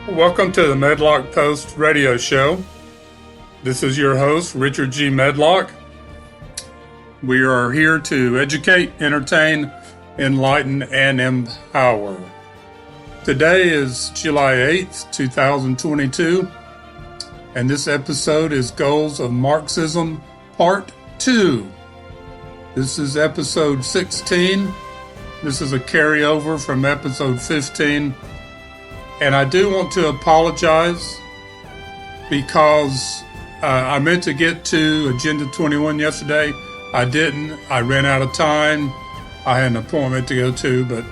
Welcome to the Medlock Post radio show. This is your host, Richard G. Medlock. We are here to educate, entertain, enlighten, and empower. Today is July 8th, 2022, and this episode is Goals of Marxism, Part 2. This is episode 16. This is a carryover from episode 15. And I do want to apologize because I meant to get to Agenda 21 yesterday. I didn't. I ran out of time. I had an appointment to go to. But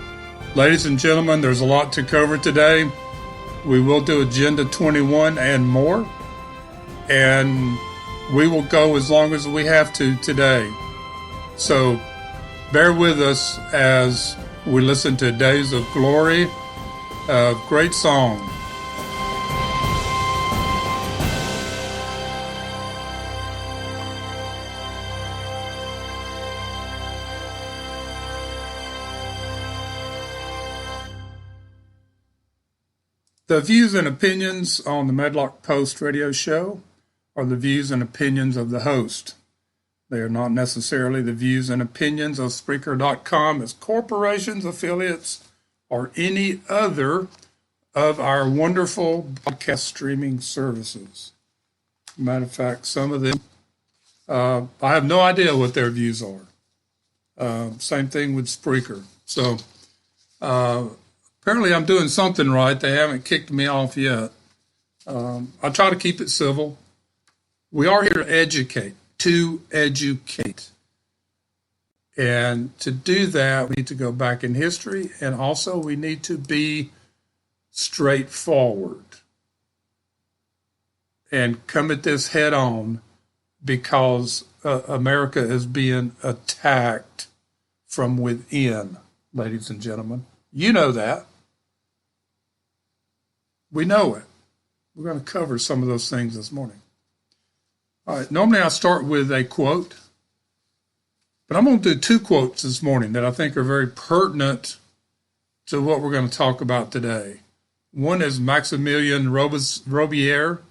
ladies and gentlemen, there's a lot to cover today. We will do Agenda 21 and more. And we will go as long as we have to today. So bear with us as we listen to Days of Glory. Great song. The views and opinions on the Medlock Post radio show are the views and opinions of the host. They are not necessarily the views and opinions of Spreaker.com, its corporations, affiliates, or any other of our wonderful podcast streaming services. Matter of fact, some of them, I have no idea what their views are. Same thing with Spreaker. So apparently I'm doing something right. They haven't kicked me off yet. I try to keep it civil. We are here to educate. And to do that, we need to go back in history, and also we need to be straightforward and come at this head on, because America is being attacked from within, ladies and gentlemen. You know that. We know it. We're going to cover some of those things this morning. All right, normally I start with a quote. But I'm going to do two quotes this morning that I think are very pertinent to what we're going to talk about today. One is Maximilien Robespierre.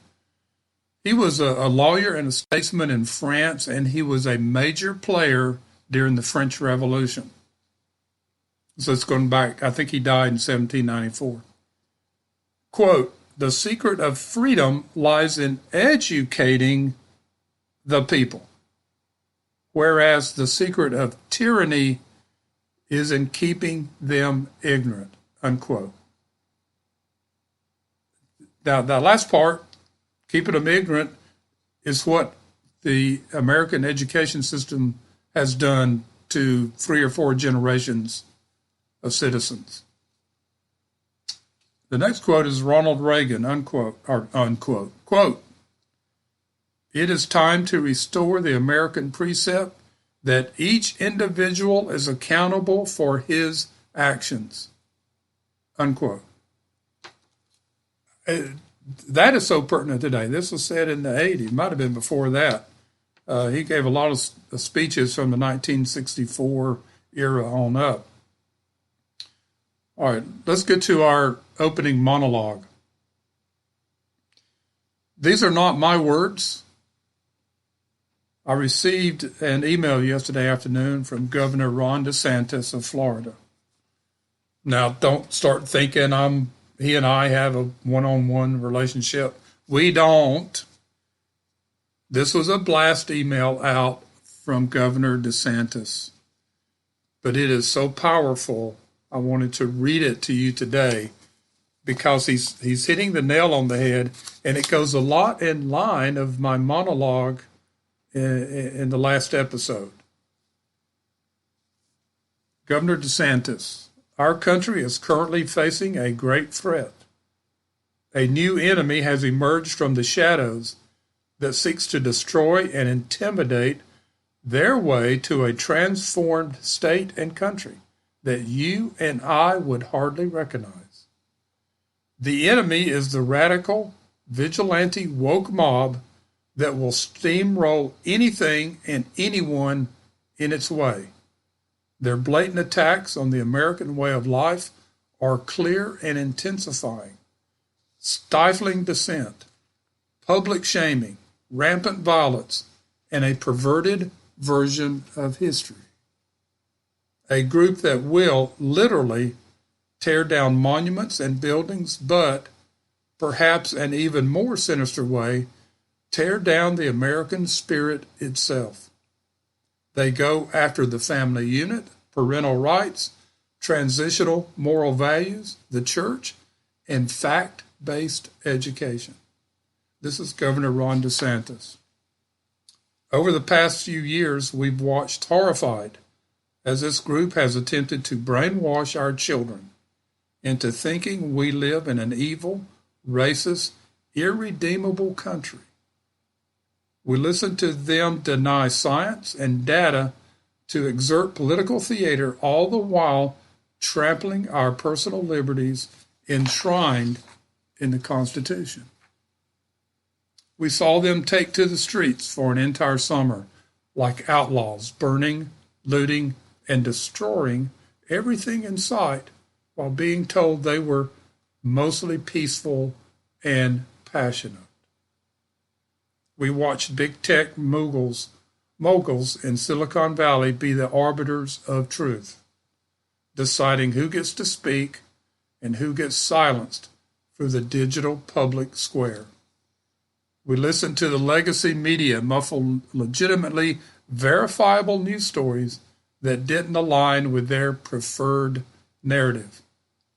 He was a lawyer and a statesman in France, and he was a major player during the French Revolution. So it's going back, I think he died in 1794. Quote, "The secret of freedom lies in educating the people, whereas the secret of tyranny is in keeping them ignorant," unquote. Now, the last part, keeping them ignorant, is what the American education system has done to 3 or 4 generations of citizens. The next quote is Ronald Reagan, unquote. Quote, "It is time to restore the American precept that each individual is accountable for his actions," unquote. That is so pertinent today. This was said in the 80s. It might have been before that. He gave a lot of speeches from the 1964 era on up. All right, let's get to our opening monologue. These are not my words. I received an email yesterday afternoon from Governor Ron DeSantis of Florida. Now, don't start thinking he and I have a one-on-one relationship. We don't. This was a blast email out from Governor DeSantis. But it is so powerful, I wanted to read it to you today, because he's hitting the nail on the head, and it goes a lot in line of my monologue in the last episode. Governor DeSantis, "Our country is currently facing a great threat. A new enemy has emerged from the shadows that seeks to destroy and intimidate their way to a transformed state and country that you and I would hardly recognize. The enemy is the radical, vigilante, woke mob that will steamroll anything and anyone in its way. Their blatant attacks on the American way of life are clear and intensifying. stifling dissent, public shaming, rampant violence, and a perverted version of history. A group that will literally tear down monuments and buildings, but perhaps an even more sinister way, tear down the American spirit itself. They go after the family unit, parental rights, transitional moral values, the church, and fact-based education. This is Governor Ron DeSantis. Over the past few years, we've watched horrified as this group has attempted to brainwash our children into thinking we live in an evil, racist, irredeemable country. We listen to them deny science and data to exert political theater, all the while trampling our personal liberties enshrined in the Constitution. We saw them take to the streets for an entire summer like outlaws, burning, looting, and destroying everything in sight while being told they were mostly peaceful and passionate. We watched big tech moguls in Silicon Valley be the arbiters of truth, deciding who gets to speak and who gets silenced through the digital public square. We listened to the legacy media muffle legitimately verifiable news stories that didn't align with their preferred narrative,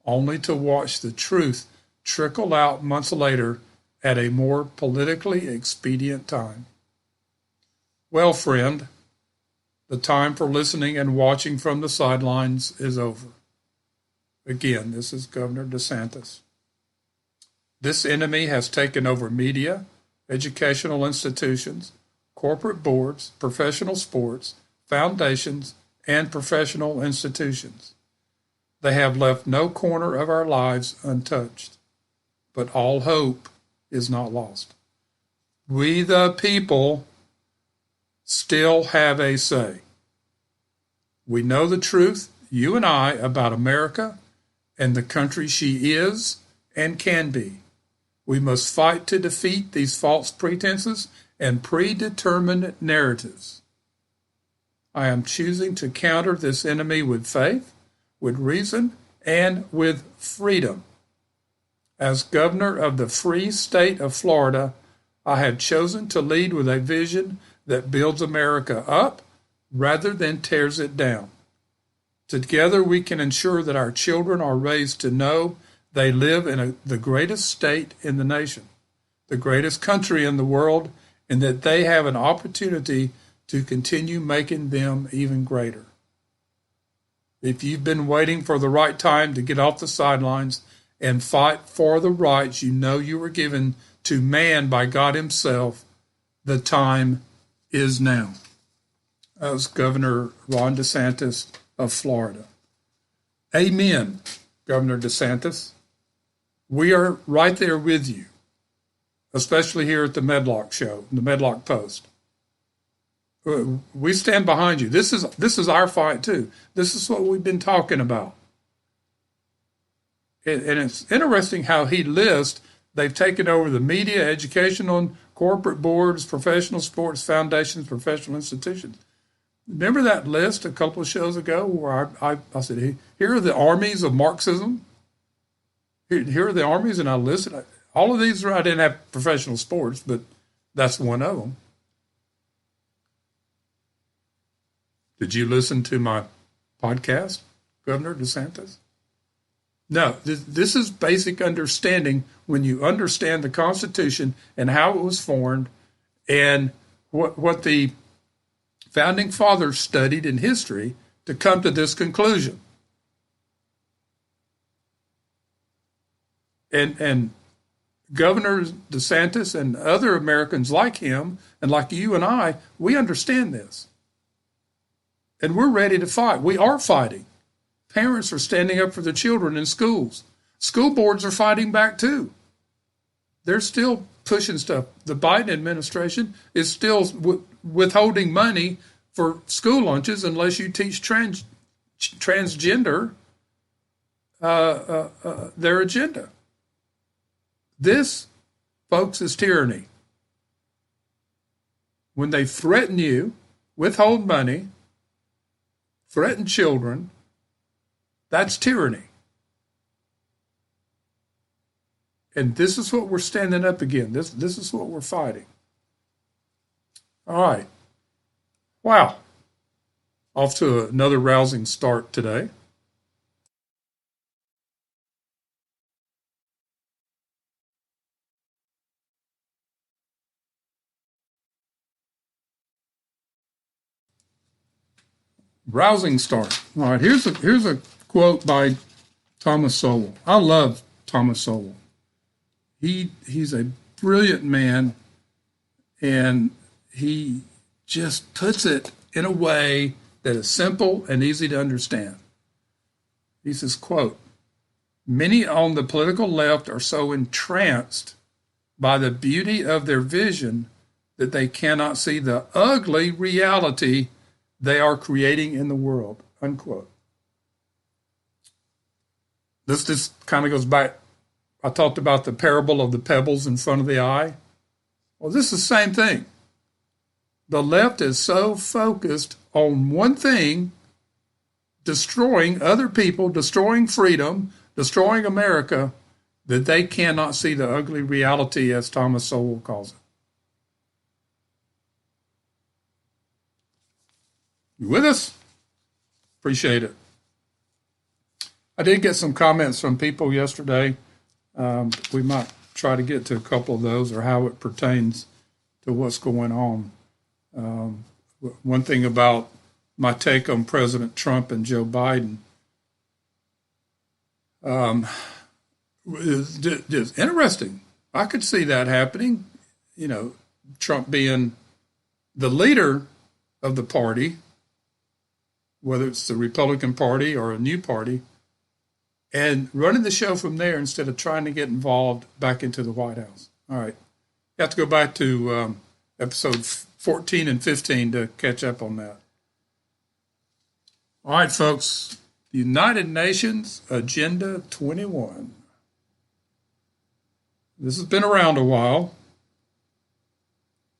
only to watch the truth trickle out months later at a more politically expedient time. Well, friend, the time for listening and watching from the sidelines is over. Again, this is Governor DeSantis. This enemy has taken over media, educational institutions, corporate boards, professional sports, foundations, and professional institutions. They have left no corner of our lives untouched, but all hope is not lost. We, the people, still have a say. We know the truth, you and I, about America and the country she is and can be. We must fight to defeat these false pretenses and predetermined narratives. I am choosing to counter this enemy with faith, with reason, and with freedom. As governor of the free state of Florida, I have chosen to lead with a vision that builds America up rather than tears it down. Together we can ensure that our children are raised to know they live in the greatest state in the nation, the greatest country in the world, and that they have an opportunity to continue making them even greater. If you've been waiting for the right time to get off the sidelines and fight for the rights you know you were given to man by God himself, the time is now. That was Governor Ron DeSantis of Florida. Amen, Governor DeSantis. We are right there with you, especially here at the Medlock Show, the Medlock Post. We stand behind you. This is our fight too. This is what we've been talking about. And it's interesting how he lists, they've taken over the media, educational, corporate boards, professional sports foundations, professional institutions. Remember that list a couple of shows ago where I said, here are the armies of Marxism? Here are the armies, and I listed all of these. I didn't have professional sports, but that's one of them. Did you listen to my podcast, Governor DeSantis? No, this is basic understanding when you understand the Constitution and how it was formed and what the founding fathers studied in history to come to this conclusion. And Governor DeSantis and other Americans like him and like you and I, we understand this. And we're ready to fight. We are fighting. Parents are standing up for their children in schools. School boards are fighting back too. They're still pushing stuff. The Biden administration is still withholding money for school lunches unless you teach transgender their agenda. This, folks, is tyranny. When they threaten you, withhold money, threaten children, that's tyranny. And this is what we're standing up against. This is what we're fighting. All right. Wow. Off to another rousing start today. Rousing start. All right. Here's a quote by Thomas Sowell. I love Thomas Sowell. He's a brilliant man, and he just puts it in a way that is simple and easy to understand. He says, quote, "Many on the political left are so entranced by the beauty of their vision that they cannot see the ugly reality they are creating in the world," unquote. This kind of goes back. I talked about the parable of the pebbles in front of the eye. Well, this is the same thing. The left is so focused on one thing, destroying other people, destroying freedom, destroying America, that they cannot see the ugly reality, as Thomas Sowell calls it. You with us? Appreciate it. I did get some comments from people yesterday. We might try to get to a couple of those, or how it pertains to what's going on. One thing about my take on President Trump and Joe Biden is interesting. I could see that happening. You know, Trump being the leader of the party, whether it's the Republican Party or a new party, and running the show from there instead of trying to get involved back into the White House. All right. You have to go back to episode 14 and 15 to catch up on that. All right, folks. The United Nations Agenda 21. This has been around a while.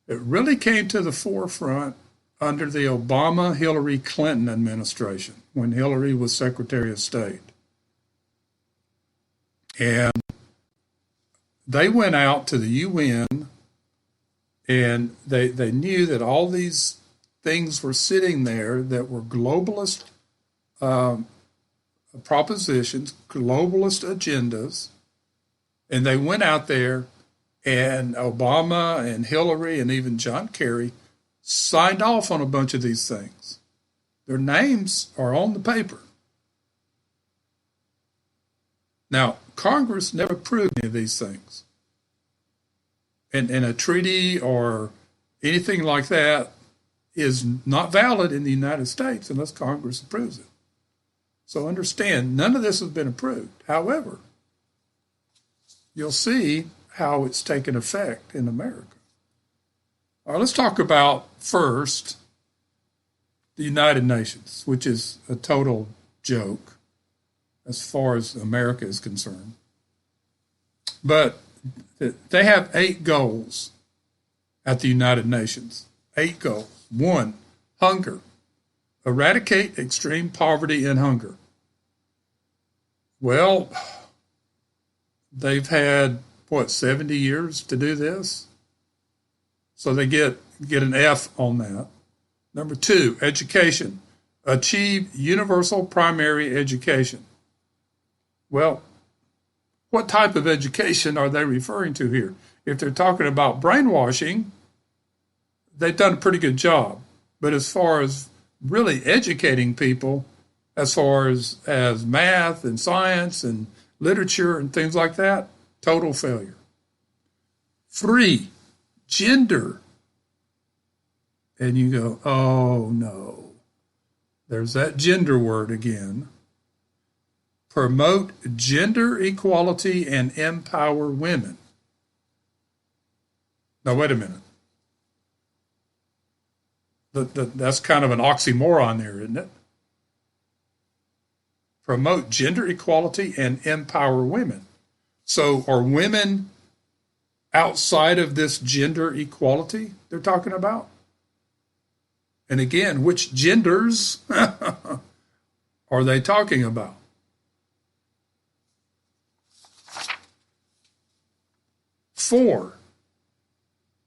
It really came to the forefront under the Obama-Hillary Clinton administration, when Hillary was Secretary of State. And they went out to the UN, and they knew that all these things were sitting there that were globalist propositions, globalist agendas. And they went out there, and Obama and Hillary and even John Kerry signed off on a bunch of these things. Their names are on the paper. Now, Congress never approved any of these things. And a treaty or anything like that is not valid in the United States unless Congress approves it. So understand, none of this has been approved. However, you'll see how it's taken effect in America. All right, let's talk about first the United Nations, which is a total joke as far as America is concerned. But they have 8 goals at the United Nations. 8 goals. 1, hunger. Eradicate extreme poverty and hunger. Well, they've had, 70 years to do this? So they get an F on that. Number 2, education. Achieve universal primary education. Well, what type of education are they referring to here? If they're talking about brainwashing, they've done a pretty good job. But as far as really educating people, as far as math and science and literature and things like that, total failure. 3, gender. And you go, oh no, there's that gender word again. Promote gender equality and empower women. Now, wait a minute. That's kind of an oxymoron there, isn't it? Promote gender equality and empower women. So are women outside of this gender equality they're talking about? And again, which genders are they talking about? Four,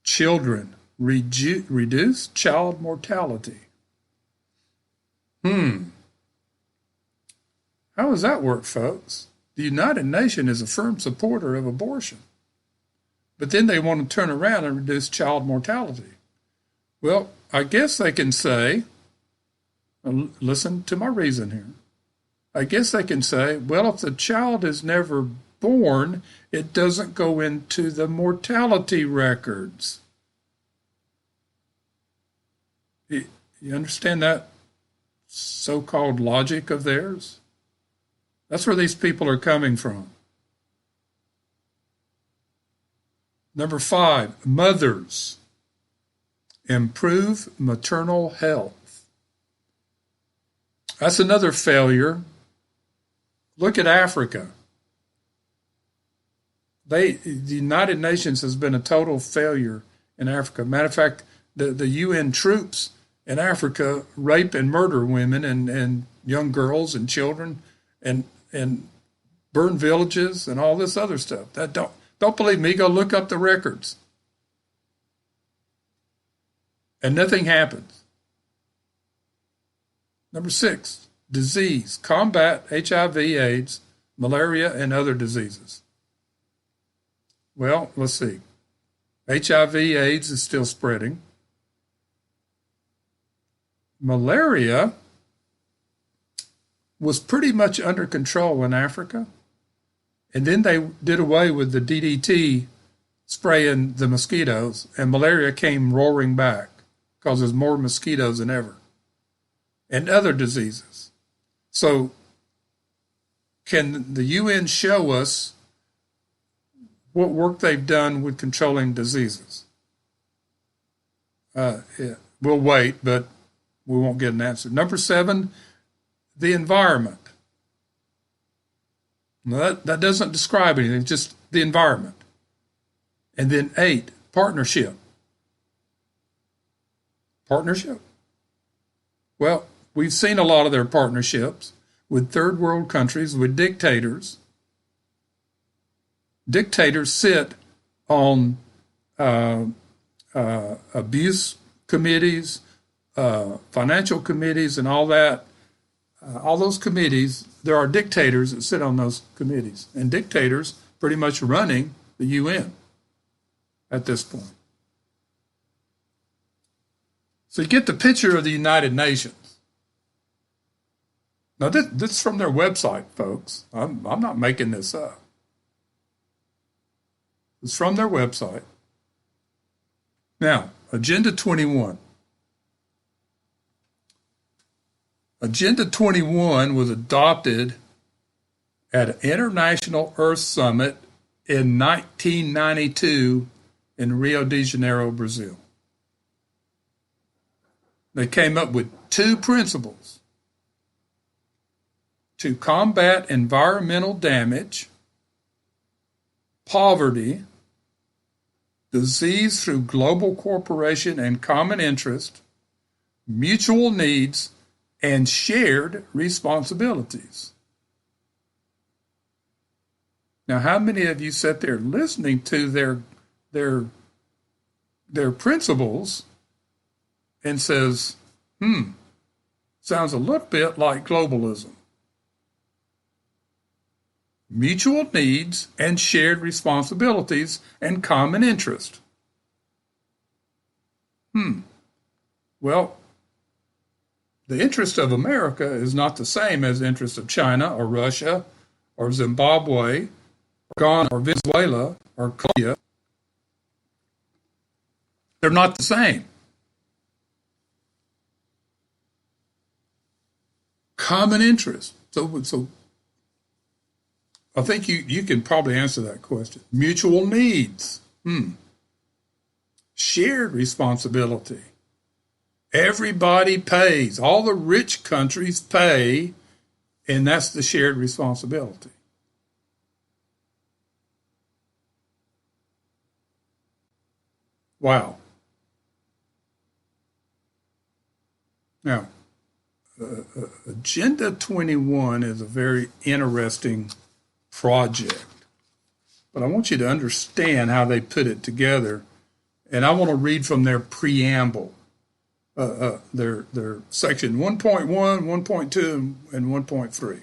children reduce child mortality. How does that work, folks? The United Nations is a firm supporter of abortion, but then they want to turn around and reduce child mortality. Well, I guess they can say, listen to my reason here. I guess they can say, well, if the child is never born, it doesn't go into the mortality records. You understand that so-called logic of theirs? That's where these people are coming from. Number 5, mothers improve maternal health. That's another failure. Look at Africa. The United Nations has been a total failure in Africa. Matter of fact, the UN troops in Africa rape and murder women and young girls and children and burn villages and all this other stuff. That don't believe me, go look up the records. And nothing happens. Number 6, disease. Combat HIV, AIDS, malaria, and other diseases. Well, let's see. HIV, AIDS is still spreading. Malaria was pretty much under control in Africa. And then they did away with the DDT spraying the mosquitoes, and malaria came roaring back because there's more mosquitoes than ever. And other diseases. So can the UN show us what work they've done with controlling diseases? Yeah. We'll wait, but we won't get an answer. Number 7, the environment. Now that doesn't describe anything, just the environment. And then 8, partnership. Partnership? Well, we've seen a lot of their partnerships with third world countries, with dictators. Dictators sit on abuse committees, financial committees, and all that. All those committees, there are dictators that sit on those committees, and dictators pretty much running the UN at this point. So you get the picture of the United Nations. Now, this is from their website, folks. I'm not making this up. It's from their website. Now, Agenda 21. Agenda 21 was adopted at an International Earth Summit in 1992 in Rio de Janeiro, Brazil. They came up with 2 principles: to combat environmental damage, poverty, disease through global cooperation and common interest, mutual needs, and shared responsibilities. Now, how many of you sat there listening to their principles and says, sounds a little bit like globalism? Mutual needs and shared responsibilities and common interest. Well, the interest of America is not the same as the interest of China or Russia or Zimbabwe, or Ghana or Venezuela or Colombia. They're not the same. Common interest. So I think you can probably answer that question. Mutual needs. Shared responsibility. Everybody pays. All the rich countries pay, and that's the shared responsibility. Wow. Now, Agenda 21 is a very interesting project, but I want you to understand how they put it together. And I want to read from their preamble, their section 1.1, 1.2, and 1.3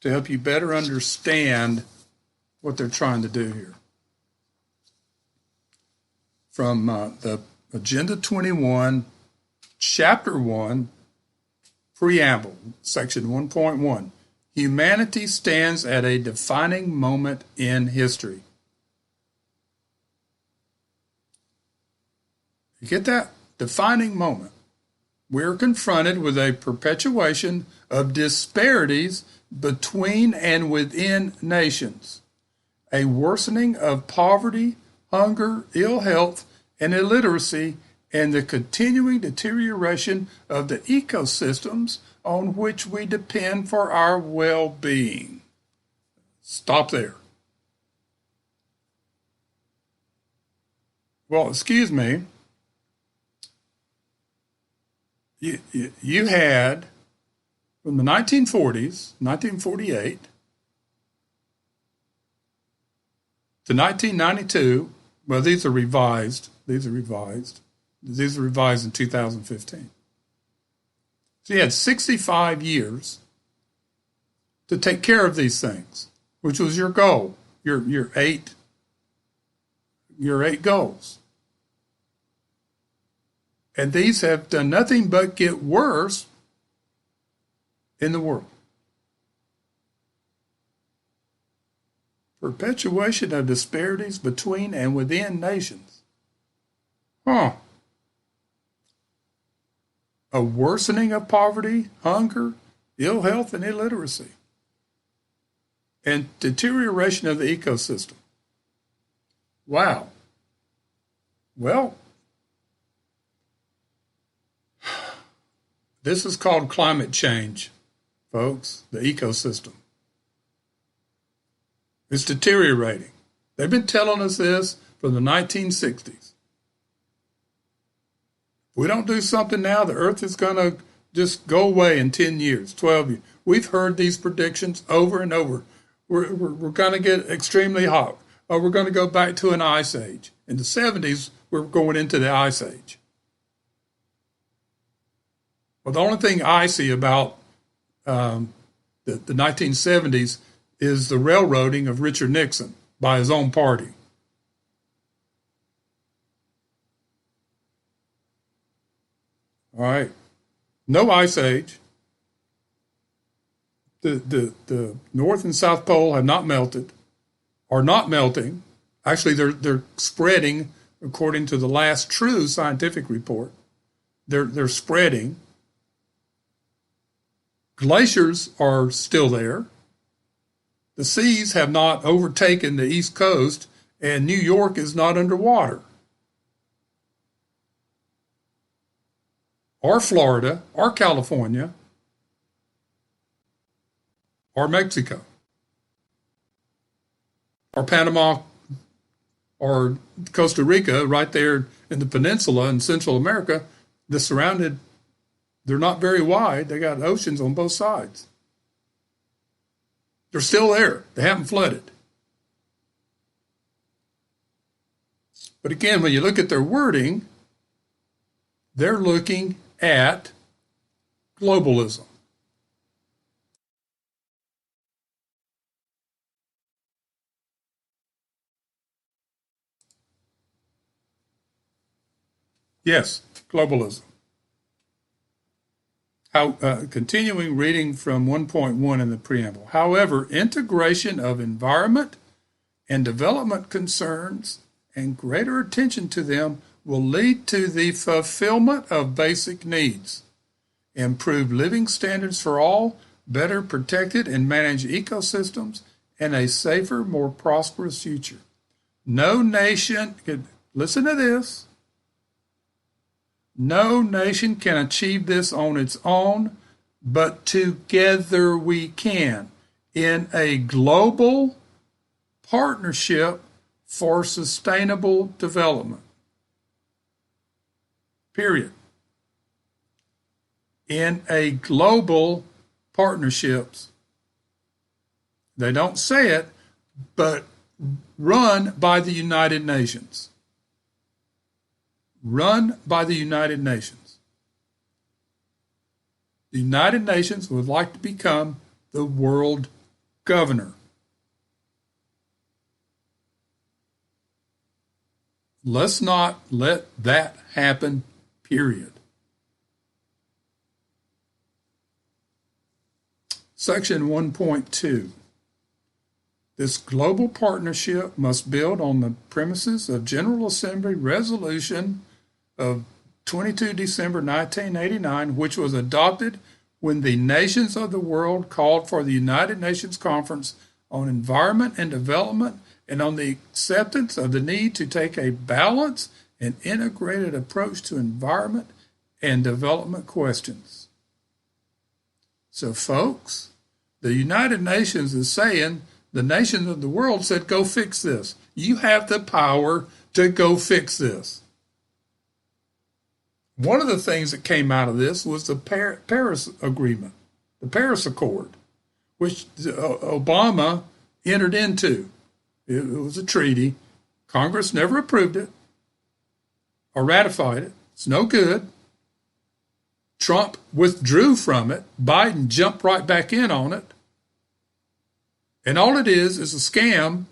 to help you better understand what they're trying to do here. From the Agenda 21, Chapter 1, Preamble, Section 1.1. Humanity stands at a defining moment in history. You get that? Defining moment. We're confronted with a perpetuation of disparities between and within nations, a worsening of poverty, hunger, ill health, and illiteracy, and the continuing deterioration of the ecosystems on which we depend for our well-being. Stop there. Well, excuse me. You had, from the 1940s, 1948, to 1992, well, these are revised in 2015. So you had 65 years to take care of these things, which was your goal, your eight goals. And these have done nothing but get worse in the world. Perpetuation of disparities between and within nations. A worsening of poverty, hunger, ill health, and illiteracy. And deterioration of the ecosystem. Wow. Well, this is called climate change, folks, the ecosystem. It's deteriorating. They've been telling us this from the 1960s. If we don't do something now, the earth is going to just go away in 10 years, 12 years. We've heard these predictions over and over. We're going to get extremely hot, or we're going to go back to an ice age. In the 70s, we're going into the ice age. Well, the only thing I see about the 1970s is the railroading of Richard Nixon by his own party. All right. No ice age. The North and South Pole have not melted, are not melting. Actually, they're spreading according to the last true scientific report. They're spreading. Glaciers are still there. The seas have not overtaken the East Coast, and New York is not underwater. Or Florida, or California, or Mexico, or Panama, or Costa Rica, right there in the peninsula in Central America. They're not very wide. They got oceans on both sides. They're still there. They haven't flooded. But again, when you look at their wording, they're looking at globalism. Yes, globalism. Continuing reading from 1.1 in the preamble. However, integration of environment and development concerns and greater attention to them will lead to the fulfillment of basic needs, improved living standards for all, better protected and managed ecosystems, and a safer, more prosperous future. No nation, listen to this, no nation can achieve this on its own, but together we can in a global partnership for sustainable development. period. In a global partnerships. They don't say it, but run by the United Nations. Run by the United Nations. The United Nations would like to become the world governor. Let's not let that happen, period. Section 1.2. This global partnership must build on the premises of General Assembly Resolution of 22 December 1989, which was adopted when the nations of the world called for the United Nations Conference on Environment and Development and on the acceptance of the need to take a balanced and integrated approach to environment and development questions. So, folks, the United Nations is saying, the nations of the world said, go fix this. You have the power to go fix this. One of the things that came out of this was the Paris Agreement, the Paris Accord, which Obama entered into. It was a treaty. Congress never approved it or ratified it. It's no good. Trump withdrew from it. Biden jumped right back in on it. And all it is a scam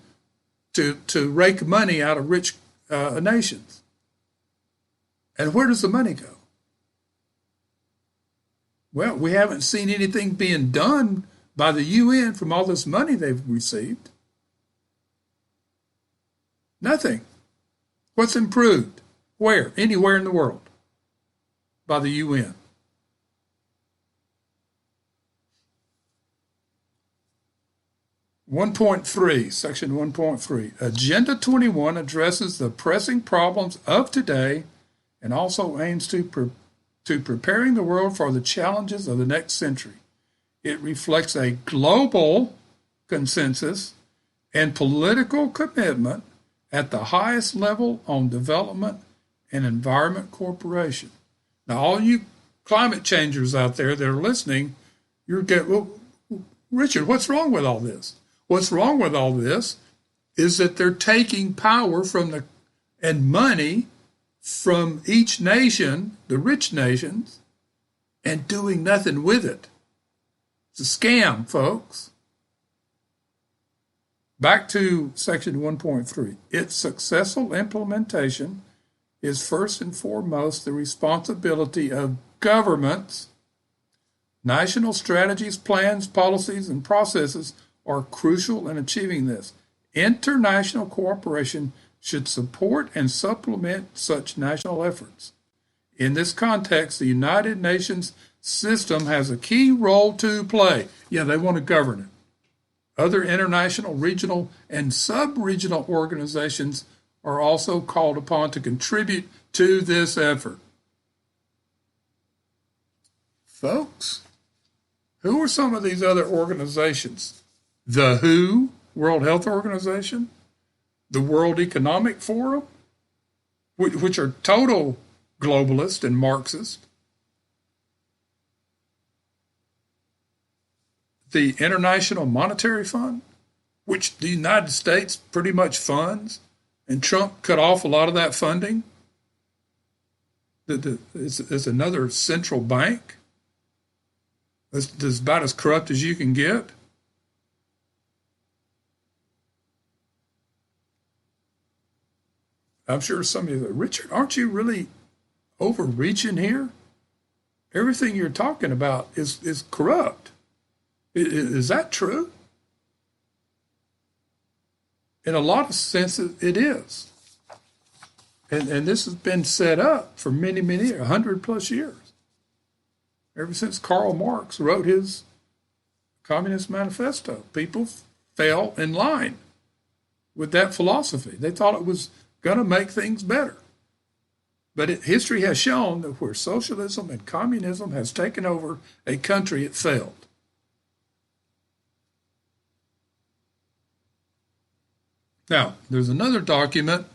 to rake money out of rich nations. And where does the money go? Well, we haven't seen anything being done by the UN from all this money they've received. Nothing. What's improved? Where? Anywhere in the world by the UN. Section 1.3. Agenda 21 addresses the pressing problems of today and also aims to preparing the world for the challenges of the next century. It reflects a global consensus and political commitment at the highest level on development and environment cooperation. Now, all you climate changers out there that are listening, you're getting, well, Richard, what's wrong with all this? What's wrong with all this is that they're taking power from and money from each nation, the rich nations, and doing nothing with it. It's a scam, folks. Back to section 1.3. Its successful implementation is first and foremost the responsibility of governments. National strategies, plans, policies, and processes are crucial in achieving this. International cooperation should support and supplement such national efforts. In this context, the United Nations system has a key role to play. Yeah, they want to govern it. Other international, regional, and sub-regional organizations are also called upon to contribute to this effort. Folks, who are some of these other organizations? The WHO, World Health Organization, the World Economic Forum, which are total globalist and Marxist, the International Monetary Fund, which the United States pretty much funds, and Trump cut off a lot of that funding. It's another central bank. It's about as corrupt as you can get. I'm sure some of you say, Richard, aren't you really overreaching here? Everything you're talking about is corrupt. Is that true? In a lot of senses, it is. And this has been set up for many, many years, 100 plus years. Ever since Karl Marx wrote his Communist Manifesto, people fell in line with that philosophy. They thought it was going to make things better. But history has shown that where socialism and communism has taken over a country, it failed. Now, there's another document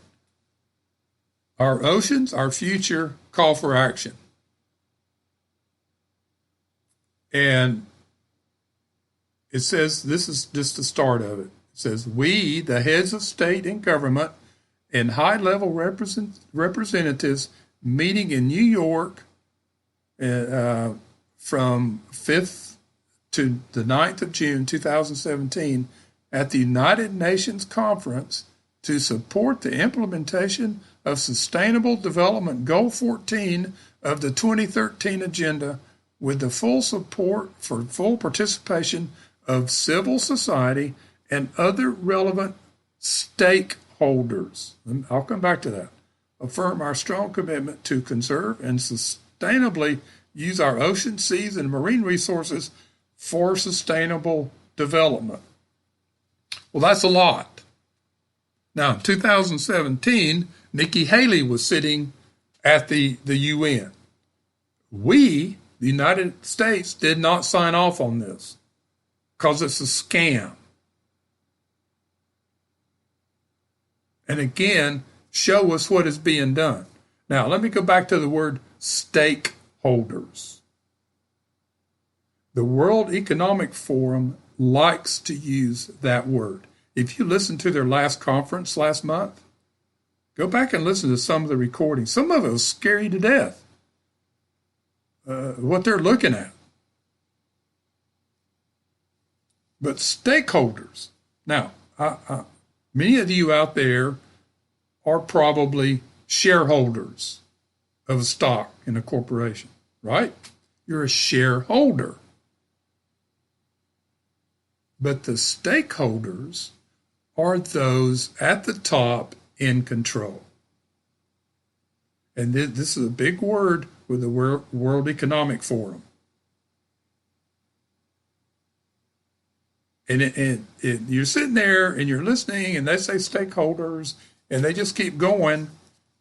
Our oceans, our future, call for action. And it says, this is just the start of it. It says, we, the heads of state and government, and high-level representatives meeting in New York from 5th to the 9th of June 2017 at the United Nations Conference to support the implementation of Sustainable Development Goal 14 of the 2013 Agenda with the full support for full participation of civil society and other relevant stakeholders. I'll come back to that. Affirm our strong commitment to conserve and sustainably use our ocean, seas, and marine resources for sustainable development. Well, that's a lot. Now, in 2017, Nikki Haley was sitting at the UN. We, the United States, did not sign off on this because it's a scam. And again, show us what is being done. Now, let me go back to the word stakeholders. The World Economic Forum likes to use that word. If you listen to their last conference last month, go back and listen to some of the recordings. Some of it was scary to death, what they're looking at. But stakeholders. Now, many of you out there are probably shareholders of a stock in a corporation, right? You're a shareholder. But the stakeholders are those at the top in control. And this is a big word with the World Economic Forum. And you're sitting there and you're listening and they say stakeholders and they just keep going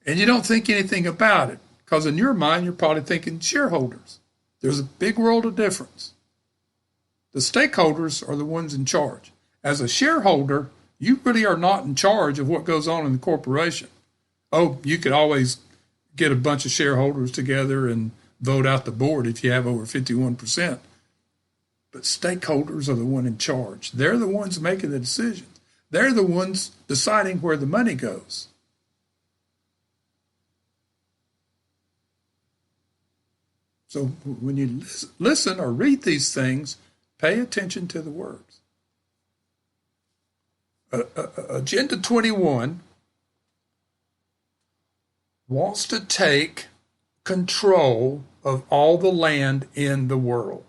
and you don't think anything about it because in your mind you're probably thinking shareholders. There's a big world of difference. The stakeholders are the ones in charge. As a shareholder, you really are not in charge of what goes on in the corporation. Oh, you could always get a bunch of shareholders together and vote out the board if you have over 51%. But stakeholders are the one in charge. They're the ones making the decisions. They're the ones deciding where the money goes. So when you listen or read these things, pay attention to the words. Agenda 21 wants to take control of all the land in the world.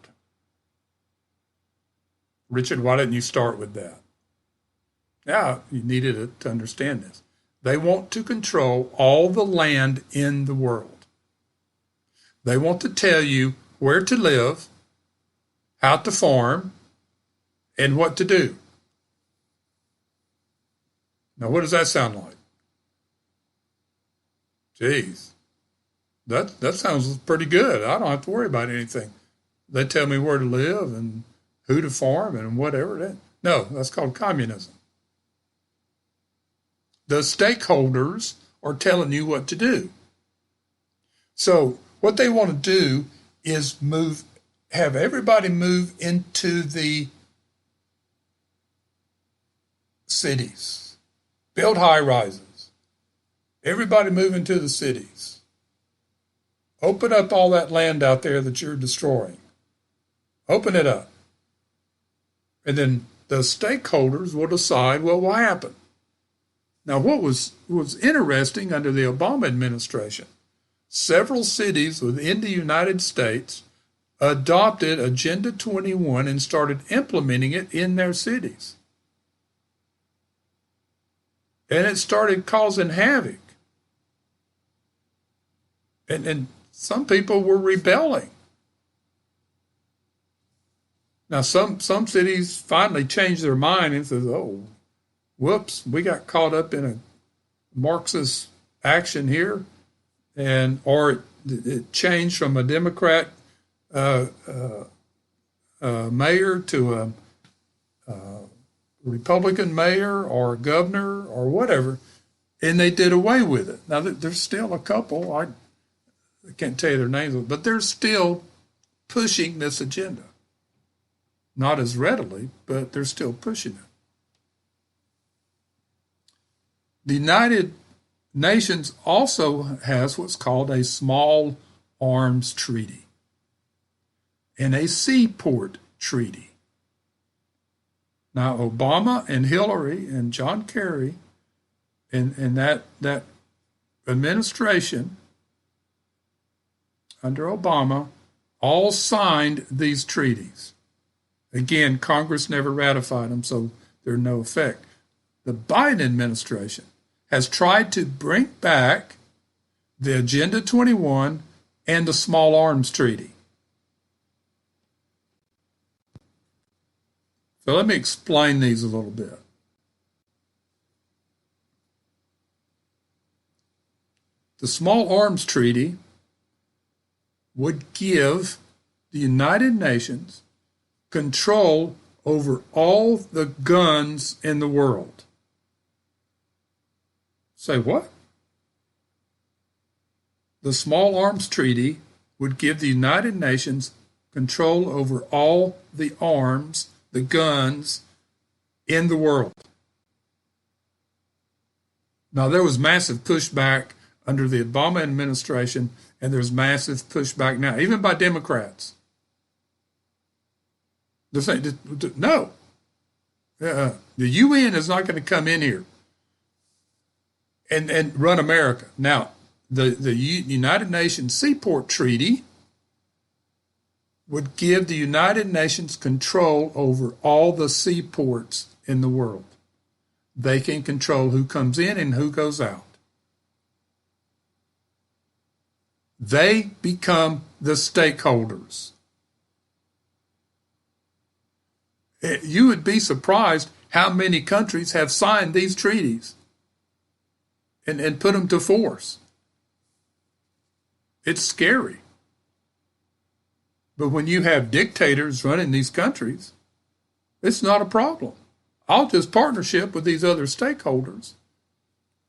Richard, why didn't you start with that? Yeah, you needed it to understand this. They want to control all the land in the world. They want to tell you where to live, how to farm, and what to do. Now, what does that sound like? Geez, that sounds pretty good. I don't have to worry about anything. They tell me where to live and who to farm and whatever it is. No, that's called communism. The stakeholders are telling you what to do. So what they want to do is have everybody move into the cities, build high rises. Everybody move into the cities. Open up all that land out there that you're destroying. Open it up. And then the stakeholders will decide, well, what happened? Now, what was interesting under the Obama administration, several cities within the United States adopted Agenda 21 and started implementing it in their cities. And it started causing havoc. And some people were rebelling. Now, some cities finally changed their mind and said, oh, whoops, we got caught up in a Marxist action here, or it changed from a Democrat mayor to a Republican mayor or governor or whatever. and they did away with it. Now, there's still a couple, I can't tell you their names, but they're still pushing this agenda. Not as readily, but they're still pushing it. The United Nations also has what's called a small arms treaty and a seaport treaty. Now, Obama and Hillary and John Kerry and that administration under Obama all signed these treaties. Again, Congress never ratified them, so they're no effect. The Biden administration has tried to bring back the Agenda 21 and the Small Arms Treaty. So let me explain these a little bit. The Small Arms Treaty would give the United Nations control over all the guns in the world. Say what? The Small Arms Treaty would give the United Nations control over all the arms, the guns in the world. Now, there was massive pushback under the Obama administration, and there's massive pushback now, even by Democrats. They're saying, no, the UN is not going to come in here and run America. Now, the United Nations Seaport Treaty would give the United Nations control over all the seaports in the world. They can control who comes in and who goes out. They become the stakeholders. You would be surprised how many countries have signed these treaties and put them to force. It's scary. But when you have dictators running these countries, it's not a problem. I'll just partnership with these other stakeholders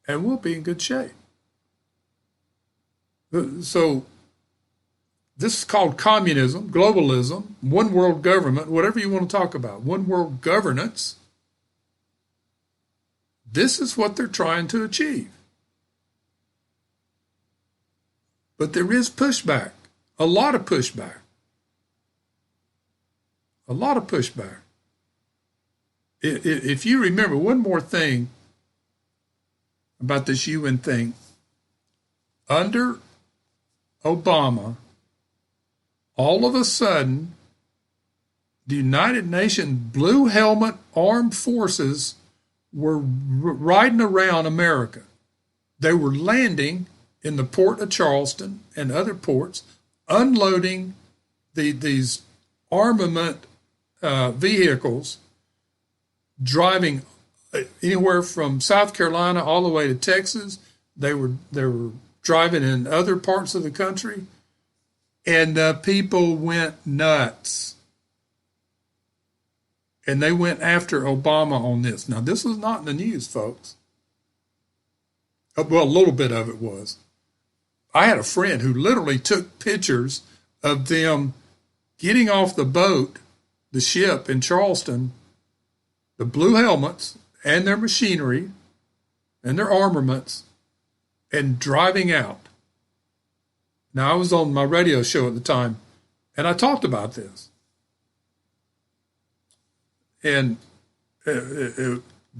and we'll be in good shape. So this is called communism, globalism, one world government, whatever you want to talk about, one world governance. This is what they're trying to achieve. But there is pushback, a lot of pushback. A lot of pushback. If you remember one more thing about this UN thing, under Obama, all of a sudden, the United Nations Blue Helmet Armed Forces were riding around America. They were landing in the port of Charleston and other ports, unloading these armament vehicles, driving anywhere from South Carolina all the way to Texas. They were driving in other parts of the country, and people went nuts. And they went after Obama on this. Now, this was not in the news, folks. Well, a little bit of it was. I had a friend who literally took pictures of them getting off the boat, the ship in Charleston, the blue helmets and their machinery and their armaments, and driving out. Now, I was on my radio show at the time, and I talked about this. And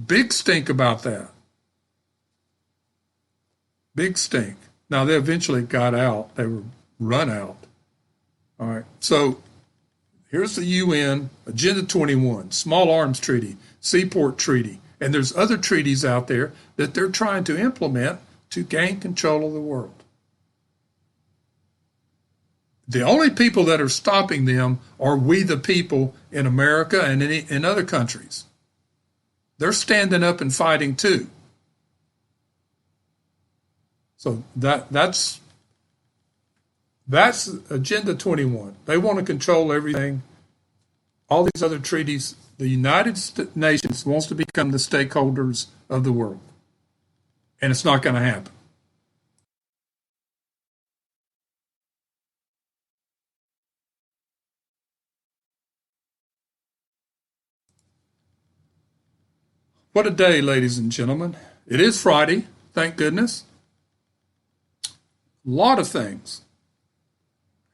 big stink about that. Big stink. Now, they eventually got out. They were run out. All right. So here's the UN, Agenda 21, Small Arms Treaty, Seaport Treaty. And there's other treaties out there that they're trying to implement to gain control of the world. The only people that are stopping them are we the people in America and in other countries. They're standing up and fighting too. So that's Agenda 21. They want to control everything. All these other treaties, the United Nations wants to become the stakeholders of the world. and it's not going to happen. What a day, ladies and gentlemen. It is Friday, thank goodness. A lot of things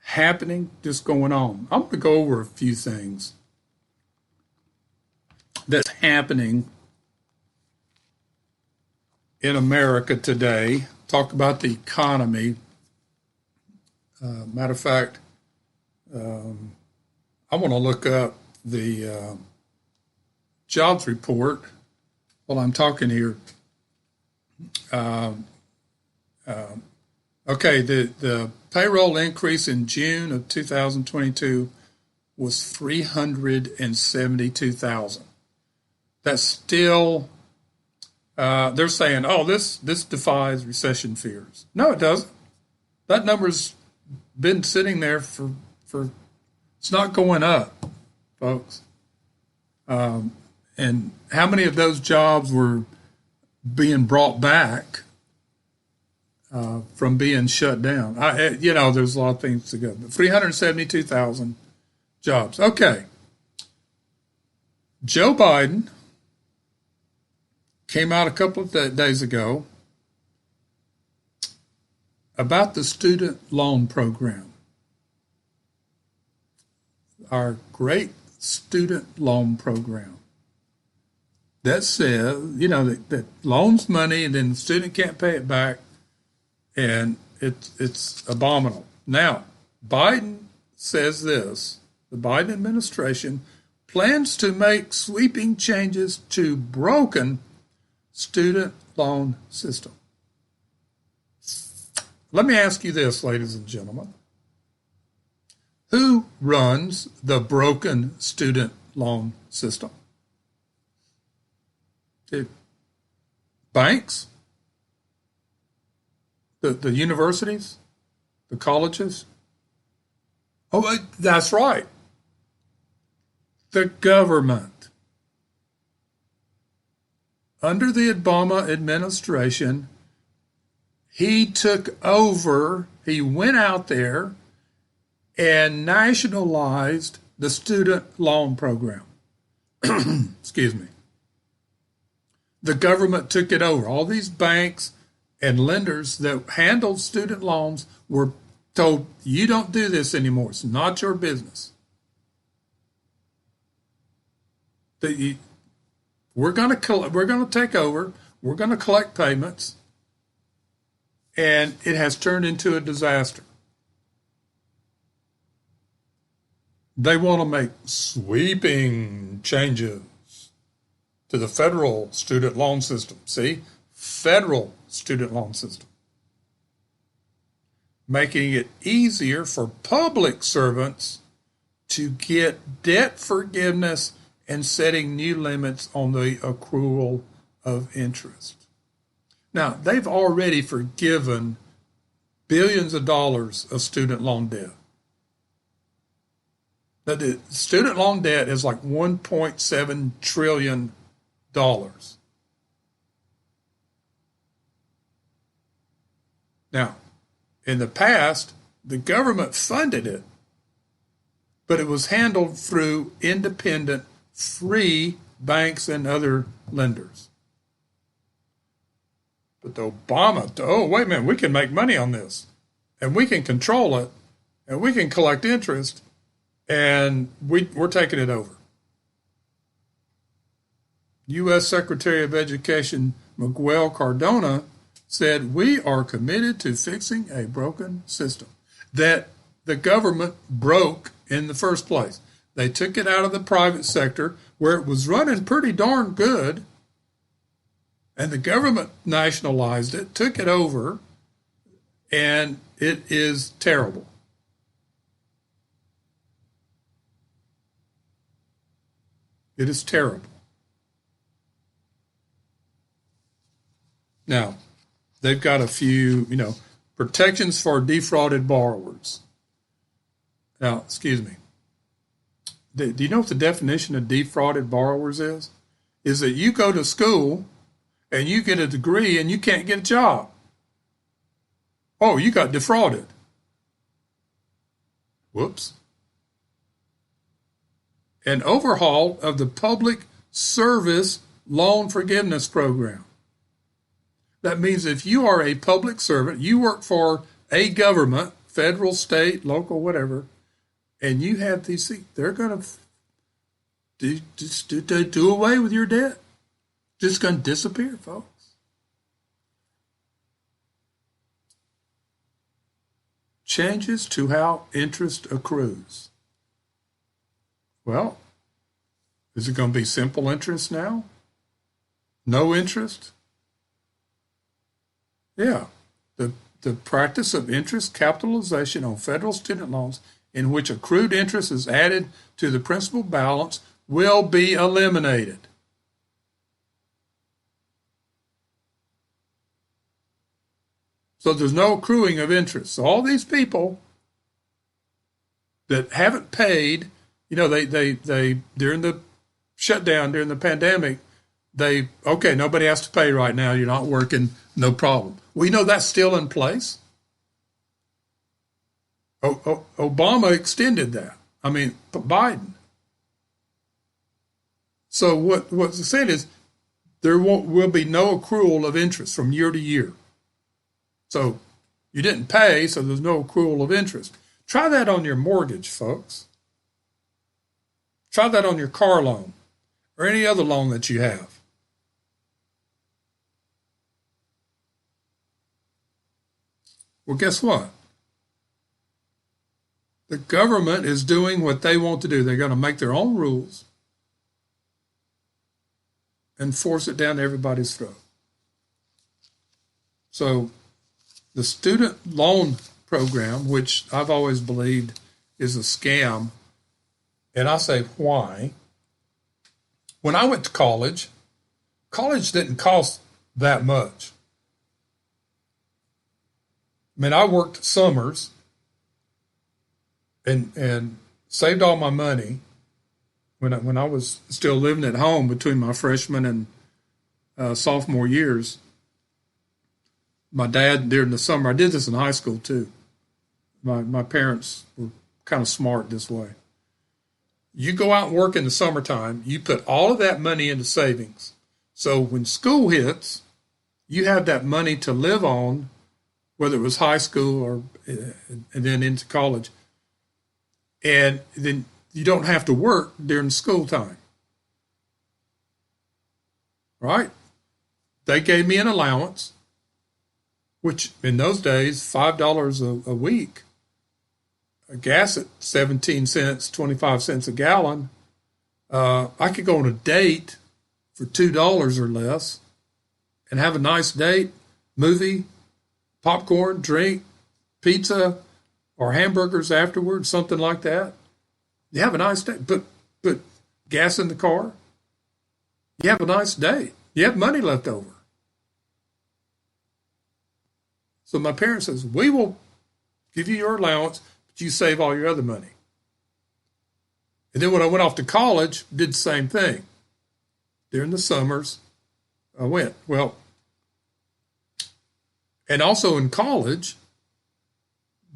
happening, just going on. I'm going to go over a few things that's happening in America today. Talk about the economy. Matter of fact, I want to look up the jobs report while I'm talking here. Okay, the payroll increase in June of 2022 was 372,000. That's still, they're saying, oh, this defies recession fears. No, it doesn't. That number's been sitting there for it's not going up, folks. And how many of those jobs were being brought back from being shut down? There's a lot of things to go. But 372,000 jobs. Okay. Joe Biden came out a couple of days ago about the student loan program. Our great student loan program. That says, that loans money and then the student can't pay it back, and it's abominable. Now, Biden says this: the Biden administration plans to make sweeping changes to broken student loan system. Let me ask you this, ladies and gentlemen. Who runs the broken student loan system? Banks? The universities? The colleges? Oh, that's right. The government. Under the Obama administration, he took over, he went out there and nationalized the student loan program. Excuse me. The government took it over. All these banks and lenders that handled student loans were told, you don't do this anymore. It's not your business. We're going to take over. We're going to collect payments. And it has turned into a disaster. They want to make sweeping changes to the federal student loan system. See? Federal student loan system. Making it easier for public servants to get debt forgiveness and setting new limits on the accrual of interest. Now, they've already forgiven billions of dollars of student loan debt. The student loan debt is like $1.7 trillion. Now, in the past, the government funded it, but it was handled through independent, free banks and other lenders. But the Obama, oh, wait a minute, we can make money on this, and we can control it, and we can collect interest, and we're taking it over. U.S. Secretary of Education Miguel Cardona said, we are committed to fixing a broken system that the government broke in the first place. They took it out of the private sector where it was running pretty darn good, and the government nationalized it, took it over, and it is terrible. It is terrible. Now, they've got a few, protections for defrauded borrowers. Now, excuse me. Do you know what the definition of defrauded borrowers is? Is that you go to school and you get a degree and you can't get a job. Oh, you got defrauded. Whoops. An overhaul of the public service loan forgiveness program. That means if you are a public servant, you work for a government, federal, state, local, whatever, and you have these things, they're going to do away with your debt. Just going to disappear, folks. Changes to how interest accrues. Well, is it going to be simple interest now? No interest? Yeah. The practice of interest capitalization on federal student loans in which accrued interest is added to the principal balance will be eliminated. So there's no accruing of interest. So all these people that haven't paid, they during the shutdown, during the pandemic, nobody has to pay right now. You're not working, no problem. We know that's still in place. Obama extended that. Biden. So what's said is there will be no accrual of interest from year to year. So you didn't pay, so there's no accrual of interest. Try that on your mortgage, folks. Try that on your car loan or any other loan that you have. Well, guess what? The government is doing what they want to do. They're going to make their own rules and force it down everybody's throat. So the student loan program, which I've always believed is a scam, and I say why. When I went to college didn't cost that much. I worked summers and saved all my money when I was still living at home between my freshman and sophomore years. My dad, during the summer, I did this in high school too. My parents were kind of smart this way. You go out and work in the summertime, you put all of that money into savings. So when school hits, you have that money to live on, whether it was high school or and then into college. And then you don't have to work during school time. Right? They gave me an allowance, which in those days, $5 a week. Gas at 17 cents, 25 cents a gallon. I could go on a date for $2 or less and have a nice date, movie, popcorn, drink, pizza, or hamburgers afterwards, something like that. You have a nice day. Put gas in the car. You have a nice day. You have money left over. So my parents says, we will give you your allowance, but you save all your other money. And then when I went off to college, did the same thing. During the summers, I went. Well, and also in college,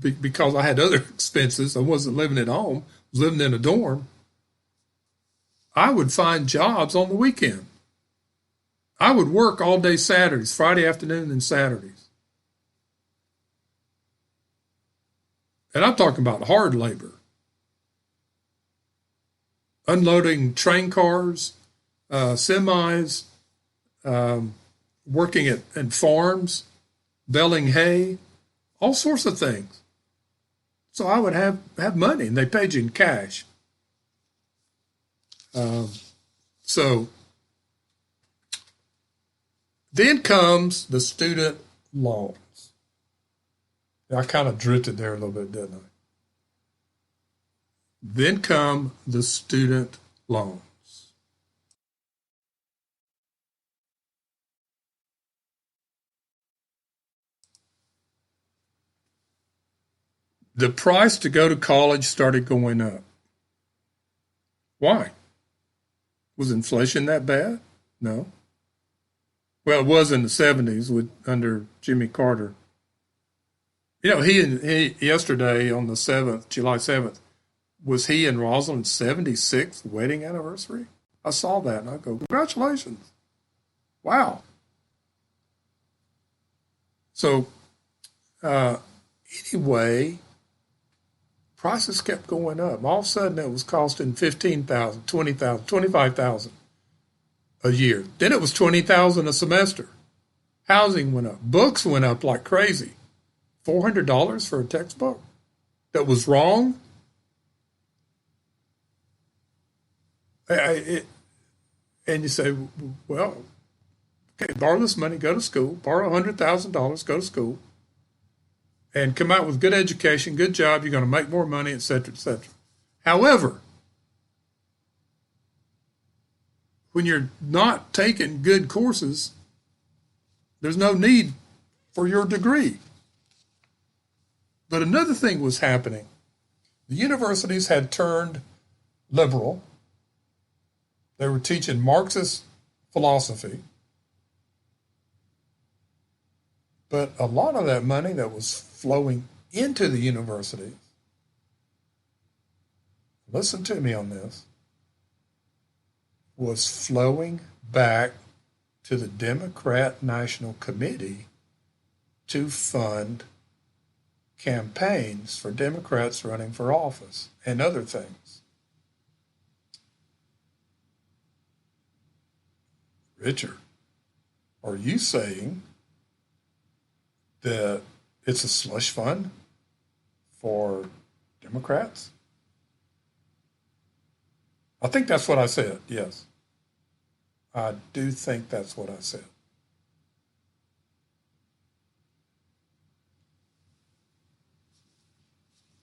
because I had other expenses, I wasn't living at home, I was living in a dorm, I would find jobs on the weekend. I would work all day Saturdays, Friday afternoon and Saturdays. And I'm talking about hard labor. Unloading train cars, semis, working at farms, baling hay, all sorts of things. So I would have money, and they paid you in cash. So then comes the student loans. I kind of drifted there a little bit, didn't I? Then come the student loans. The price to go to college started going up. Why? Was inflation that bad? No. Well, it was in the 70s under Jimmy Carter. You know, he yesterday on the 7th, July 7th, was he and Rosalind's 76th wedding anniversary? I saw that and I go, congratulations. Wow. So, anyway, prices kept going up. All of a sudden, it was costing $15,000, $20,000, $25,000 a year. Then it was $20,000 a semester. Housing went up. Books went up like crazy. $400 for a textbook that was wrong. And you say, well, okay, borrow this money, go to school, borrow $100,000, go to school, and come out with good education, good job, you're going to make more money, et cetera, et cetera. However, when you're not taking good courses, there's no need for your degree. But another thing was happening. The universities had turned liberal. They were teaching Marxist philosophy. But a lot of that money that was flowing into the universities, listen to me on this, was flowing back to the Democrat National Committee to fund campaigns for Democrats running for office and other things. Richard, are you saying that it's a slush fund for Democrats? I think that's what I said, yes. I do think that's what I said.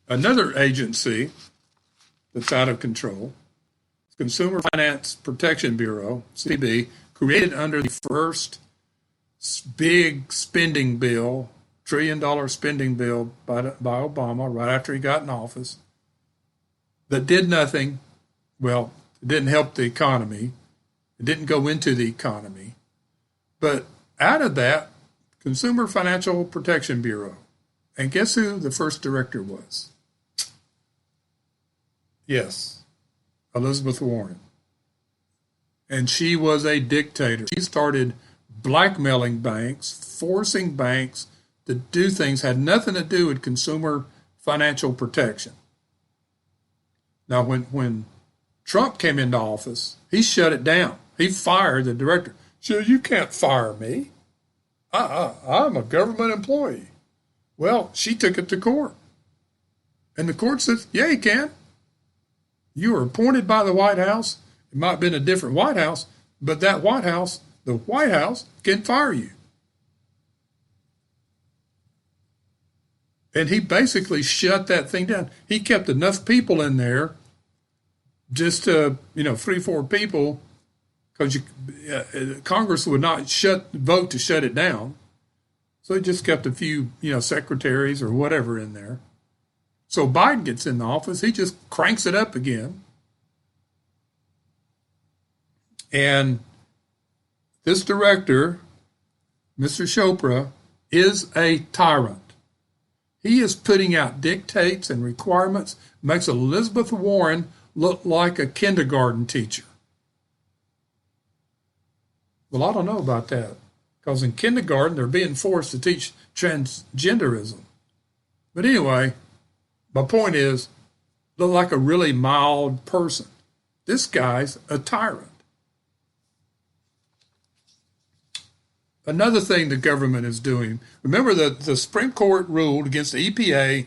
Another agency that's out of control, Consumer Finance Protection Bureau, CB, created under the first big spending bill, $1 trillion spending bill by Obama right after he got in office, that did nothing. Well, it didn't help the economy. It didn't go into the economy. But out of that, Consumer Financial Protection Bureau. And guess who the first director was? Yes, Elizabeth Warren. And she was a dictator. She started blackmailing banks, forcing banks to do things that had nothing to do with consumer financial protection. Now, when Trump came into office, he shut it down. He fired the director. So you can't fire me. I'm a government employee. Well, she took it to court. And the court says, yeah, you can. You were appointed by the White House. It might have been a different White House, but that White House, the White House, can fire you. And he basically shut that thing down. He kept enough people in there, just 3-4 people, because Congress would not vote to shut it down. So he just kept a few, secretaries or whatever in there. So Biden gets in the office, he just cranks it up again. And this director, Mr. Chopra, is a tyrant. He is putting out dictates and requirements, makes Elizabeth Warren look like a kindergarten teacher. Well, I don't know about that, because in kindergarten they're being forced to teach transgenderism. But anyway, my point is, look like a really mild person. This guy's a tyrant. Another thing the government is doing, remember that the Supreme Court ruled against the EPA,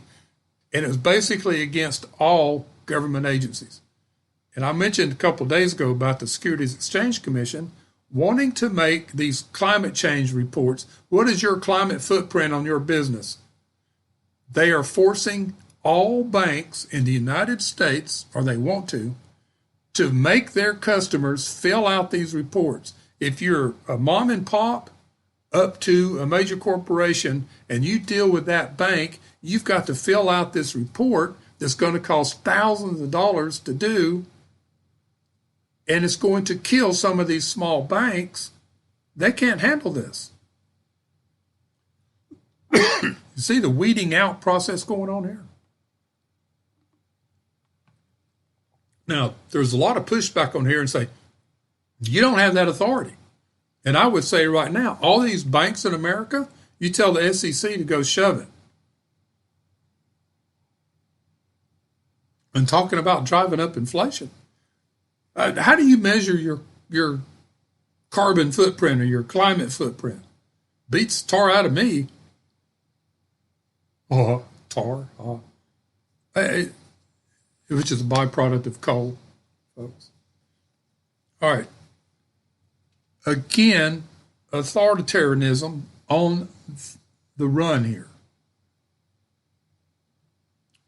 and it was basically against all government agencies. And I mentioned a couple of days ago about the Securities Exchange Commission wanting to make these climate change reports. What is your climate footprint on your business? They are forcing all banks in the United States, or they want to make their customers fill out these reports. If you're a mom and pop up to a major corporation and you deal with that bank, you've got to fill out this report that's going to cost thousands of dollars to do, and it's going to kill some of these small banks They can't handle this. You see the weeding out process going on here? Now, there's a lot of pushback on here and say, you don't have that authority. And I would say right now, all these banks in America, you tell the SEC to go shove it. And talking about driving up inflation. How do you measure your carbon footprint or your climate footprint? Beats tar out of me. Tar. Which is a byproduct of coal, folks. All right. Again, authoritarianism on the run here.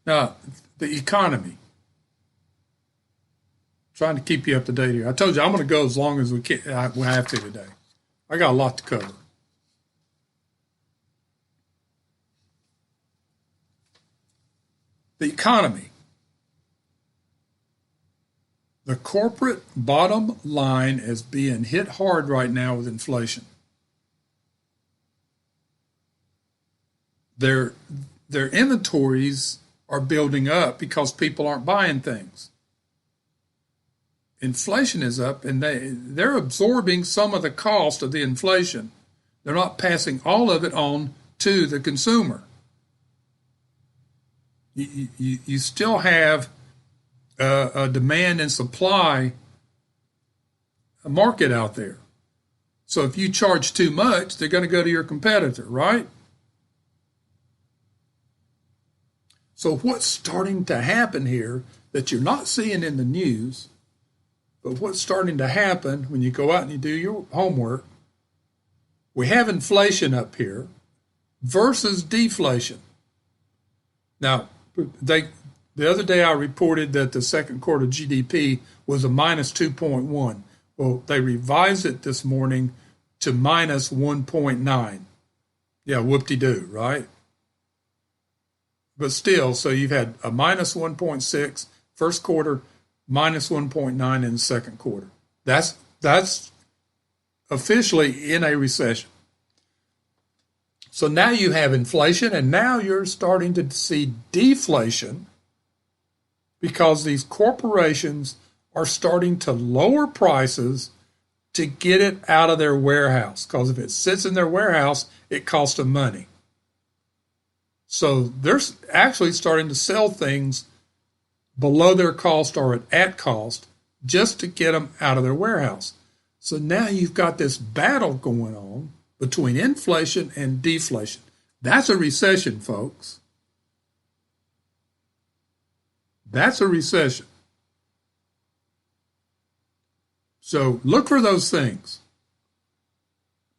Now, the economy. Trying to keep you up to date here. I told you I'm going to go as long as we have to today. I got a lot to cover. The economy. The corporate bottom line is being hit hard right now with inflation. Their inventories are building up because people aren't buying things. Inflation is up, and they're absorbing some of the cost of the inflation. They're not passing all of it on to the consumer. You still have a demand and supply market out there. So if you charge too much, they're going to go to your competitor, right? So what's starting to happen here that you're not seeing in the news, but what's starting to happen when you go out and you do your homework, we have inflation up here versus deflation. Now, the other day I reported that the second quarter GDP was a minus 2.1. Well, they revised it this morning to minus 1.9. Yeah, whoop-de-doo, right? But still, so you've had a minus 1.6 first quarter, minus 1.9 in the second quarter. That's officially in a recession. So now you have inflation, and now you're starting to see deflation because these corporations are starting to lower prices to get it out of their warehouse. Because if it sits in their warehouse, it costs them money. So they're actually starting to sell things below their cost or at cost just to get them out of their warehouse. So now you've got this battle going on between inflation and deflation. That's a recession, folks. That's a recession. So look for those things.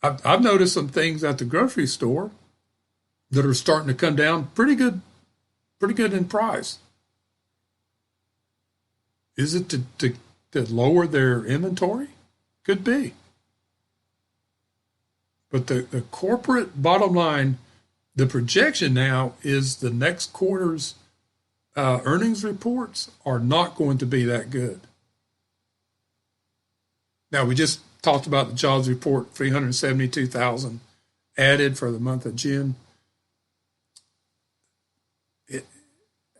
I've noticed some things at the grocery store that are starting to come down pretty good in price. Is it to lower their inventory? Could be. But the corporate bottom line, the projection now is the next quarter's earnings reports are not going to be that good. Now, we just talked about the jobs report, 372,000 added for the month of June.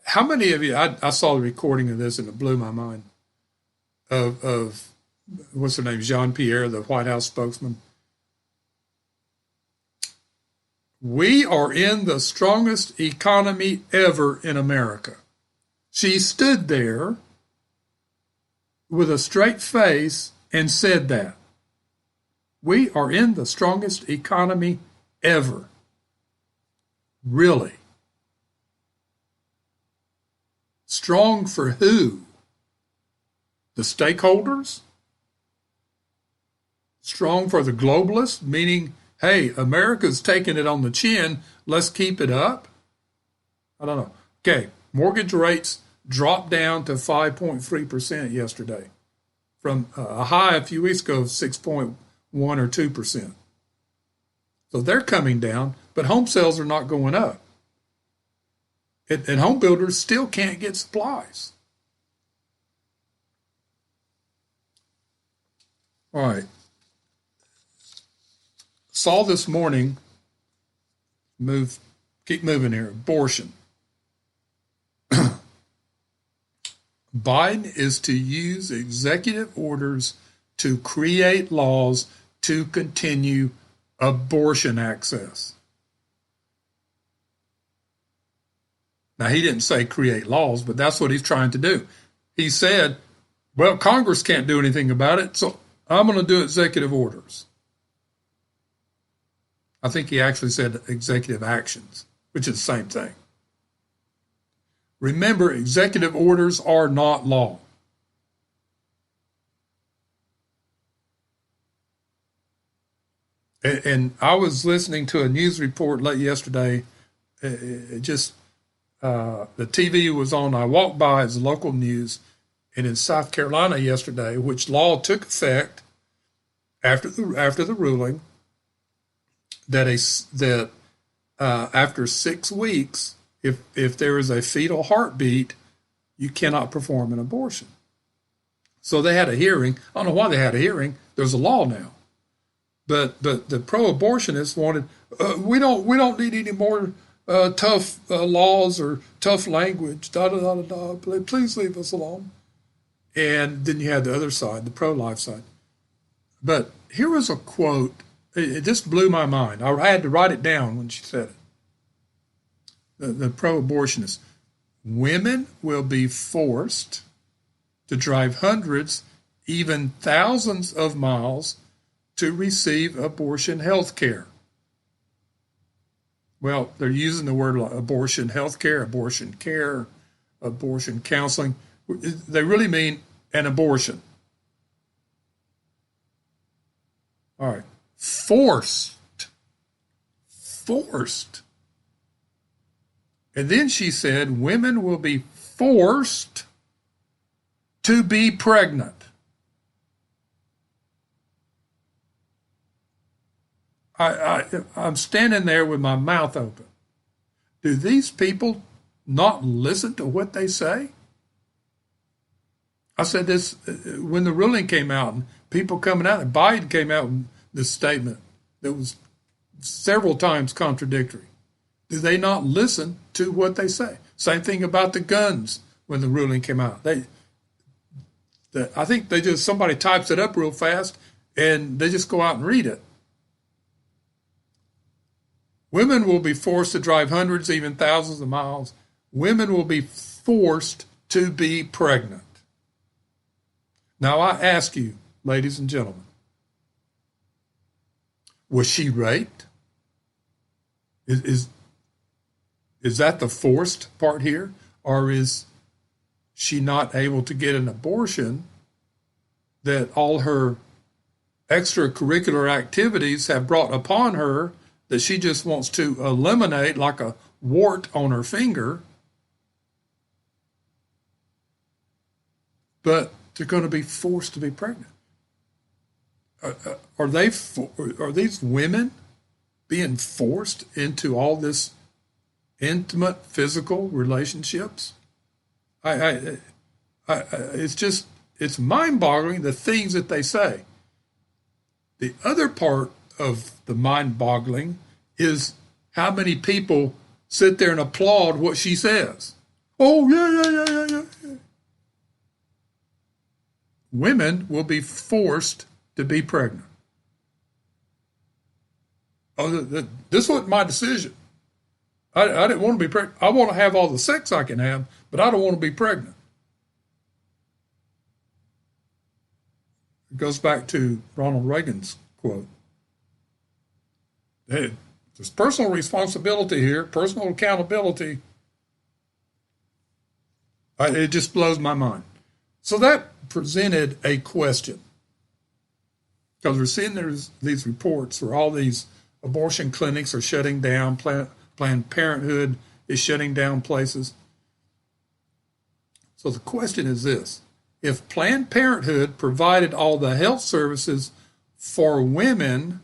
How many of you, I saw the recording of this and it blew my mind, of what's her name, Jean-Pierre, the White House spokesman. We are in the strongest economy ever in America. She stood there with a straight face and said that. We are in the strongest economy ever. Really? Strong for who? The stakeholders? Strong for the globalists, meaning, hey, America's taking it on the chin, let's keep it up? I don't know. Okay, mortgage rates dropped down to 5.3% yesterday from a high a few weeks ago of 6.1 or 2%. So they're coming down, but home sales are not going up. And home builders still can't get supplies. All right. Saw this morning, keep moving here, abortion. Biden is to use executive orders to create laws to continue abortion access. Now, he didn't say create laws, but that's what he's trying to do. He said, well, Congress can't do anything about it, so I'm going to do executive orders. I think he actually said executive actions, which is the same thing. Remember, executive orders are not law. And I was listening to a news report late yesterday. The TV was on. I walked by as local news, and in South Carolina yesterday, which law took effect after the ruling, that after 6 weeks, if there is a fetal heartbeat, you cannot perform an abortion. So they had a hearing. I don't know why they had a hearing. There's a law now, but the pro-abortionists wanted. We don't need any more tough laws or tough language. Da da da da da. Please leave us alone. And then you had the other side, the pro-life side. But here was a quote. It just blew my mind. I had to write it down when she said it. The pro-abortionists. Women will be forced to drive hundreds, even thousands of miles to receive abortion health care. Well, they're using the word abortion health care, abortion care, abortion counseling. They really mean an abortion. All right. Forced. And then she said, women will be forced to be pregnant. I'm standing there with my mouth open. Do these people not listen to what they say? I said this when the ruling came out, and people coming out, and Biden came out with this statement that was several times contradictory. Do they not listen to what they say? Same thing about the guns when the ruling came out. I think somebody types it up real fast and they just go out and read it. Women will be forced to drive hundreds, even thousands of miles. Women will be forced to be pregnant. Now I ask you, ladies and gentlemen, was she raped? Is that the forced part here? Or is she not able to get an abortion that all her extracurricular activities have brought upon her that she just wants to eliminate like a wart on her finger? But they're going to be forced to be pregnant. Are these women being forced into all this intimate physical relationships? It's mind-boggling the things that they say. The other part of the mind-boggling is how many people sit there and applaud what she says. Oh, yeah. Women will be forced to be pregnant. Oh, this wasn't my decision. I didn't want to be pregnant. I want to have all the sex I can have, but I don't want to be pregnant. It goes back to Ronald Reagan's quote. Hey, there's personal responsibility here, personal accountability. It just blows my mind. So that presented a question. Because we're seeing there's these reports where all these abortion clinics are shutting down, Planned Parenthood is shutting down places. So the question is this: if Planned Parenthood provided all the health services for women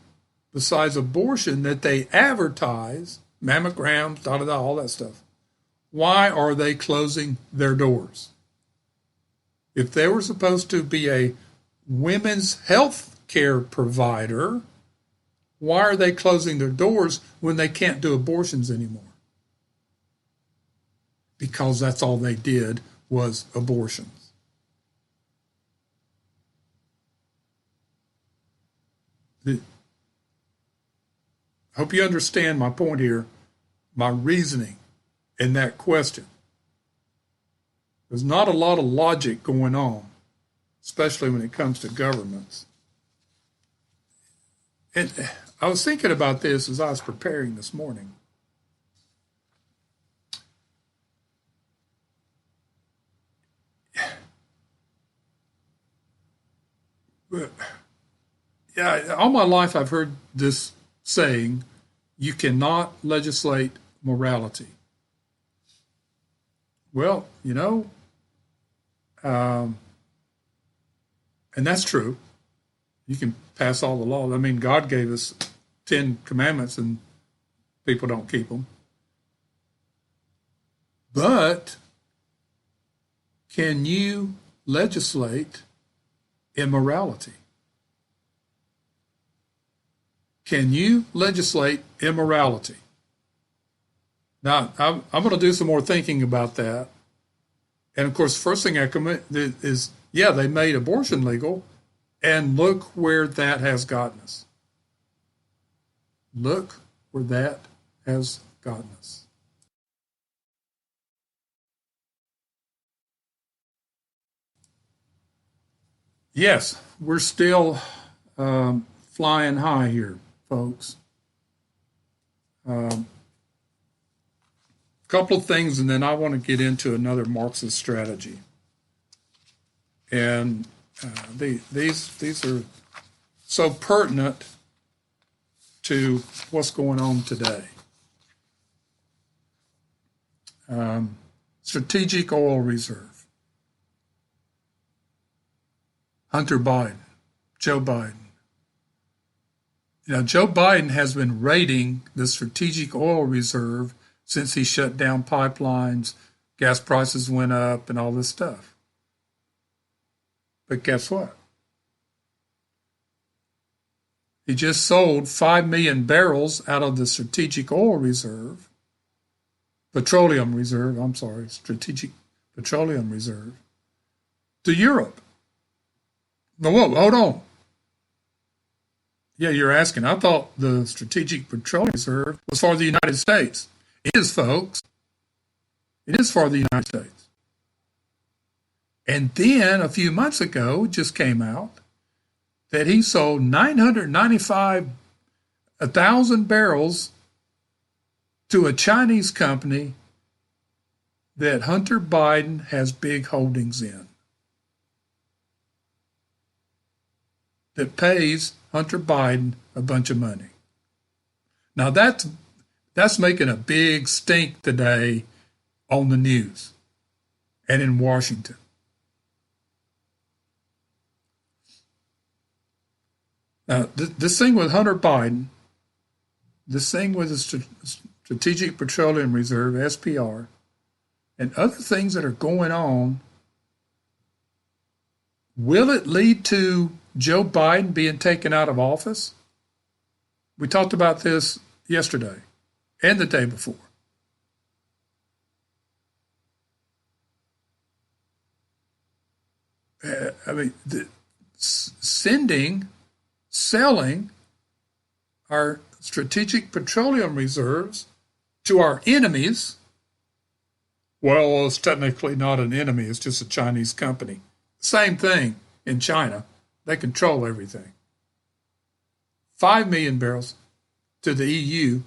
besides abortion that they advertise, mammograms, all that stuff, why are they closing their doors? If they were supposed to be a women's health care provider, Why are they closing their doors when they can't do abortions anymore? Because that's all they did was abortions. I hope you understand my point here, my reasoning in that question. There's not a lot of logic going on, especially when it comes to governments. And I was thinking about this as I was preparing this morning. Yeah, all my life I've heard this saying, you cannot legislate morality. Well, and that's true. You can pass all the laws. I mean, God gave us 10 commandments and people don't keep them. But can you legislate immorality? Can you legislate immorality? Now, I'm going to do some more thinking about that. And of course, first thing I commit is, yeah, they made abortion legal, and look where that has gotten us. Look where that has gotten us. Yes, we're still flying high here, folks. Couple of things, and then I want to get into another Marxist strategy. And these are so pertinent to what's going on today. Strategic oil reserve. Hunter Biden, Joe Biden. Now, Joe Biden has been raiding the strategic oil reserve since he shut down pipelines, gas prices went up, and all this stuff. But guess what? He just sold 5 million barrels out of the strategic oil reserve, strategic petroleum reserve, to Europe. No, whoa, hold on. Yeah, you're asking. I thought the strategic petroleum reserve was for the United States. It is, folks. It is for the United States. And then a few months ago, it just came out that he sold 995,000 barrels to a Chinese company that Hunter Biden has big holdings in, that pays Hunter Biden a bunch of money. Now that's making a big stink today on the news and in Washington. Now, this thing with Hunter Biden, this thing with the Strategic Petroleum Reserve, SPR, and other things that are going on, will it lead to Joe Biden being taken out of office? We talked about this yesterday and the day before. Selling our strategic petroleum reserves to our enemies. Well, it's technically not an enemy, it's just a Chinese company. Same thing in China. They control everything. 5 million barrels to the EU.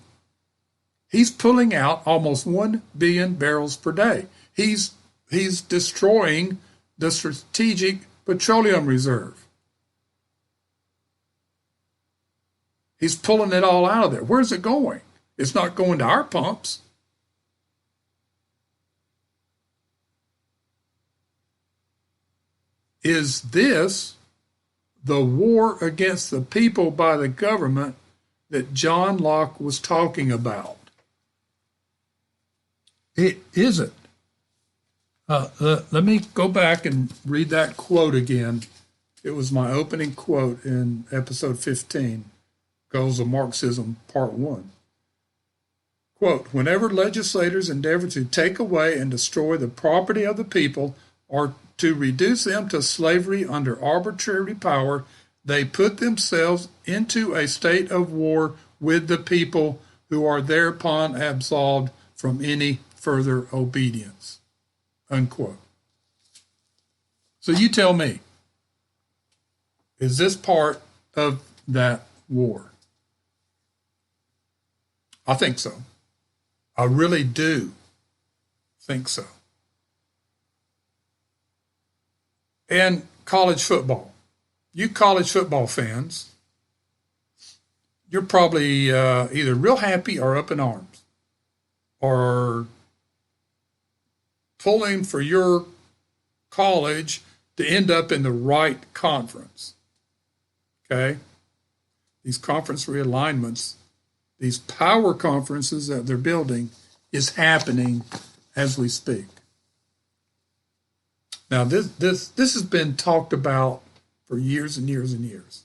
He's pulling out almost 1 billion barrels per day. He's destroying the strategic petroleum reserve. He's pulling it all out of there. Where's it going? It's not going to our pumps. Is this the war against the people by the government that John Locke was talking about? It isn't. Let me go back and read that quote again. It was my opening quote in episode 15. Goals of Marxism, Part 1. Quote, whenever legislators endeavor to take away and destroy the property of the people or to reduce them to slavery under arbitrary power, they put themselves into a state of war with the people who are thereupon absolved from any further obedience. Unquote. So you tell me, is this part of that war? I think so. I really do think so. And college football. You college football fans, you're probably either real happy or up in arms or pulling for your college to end up in the right conference. Okay? These conference realignments, these power conferences that they're building is happening as we speak. Now, this has been talked about for years and years and years.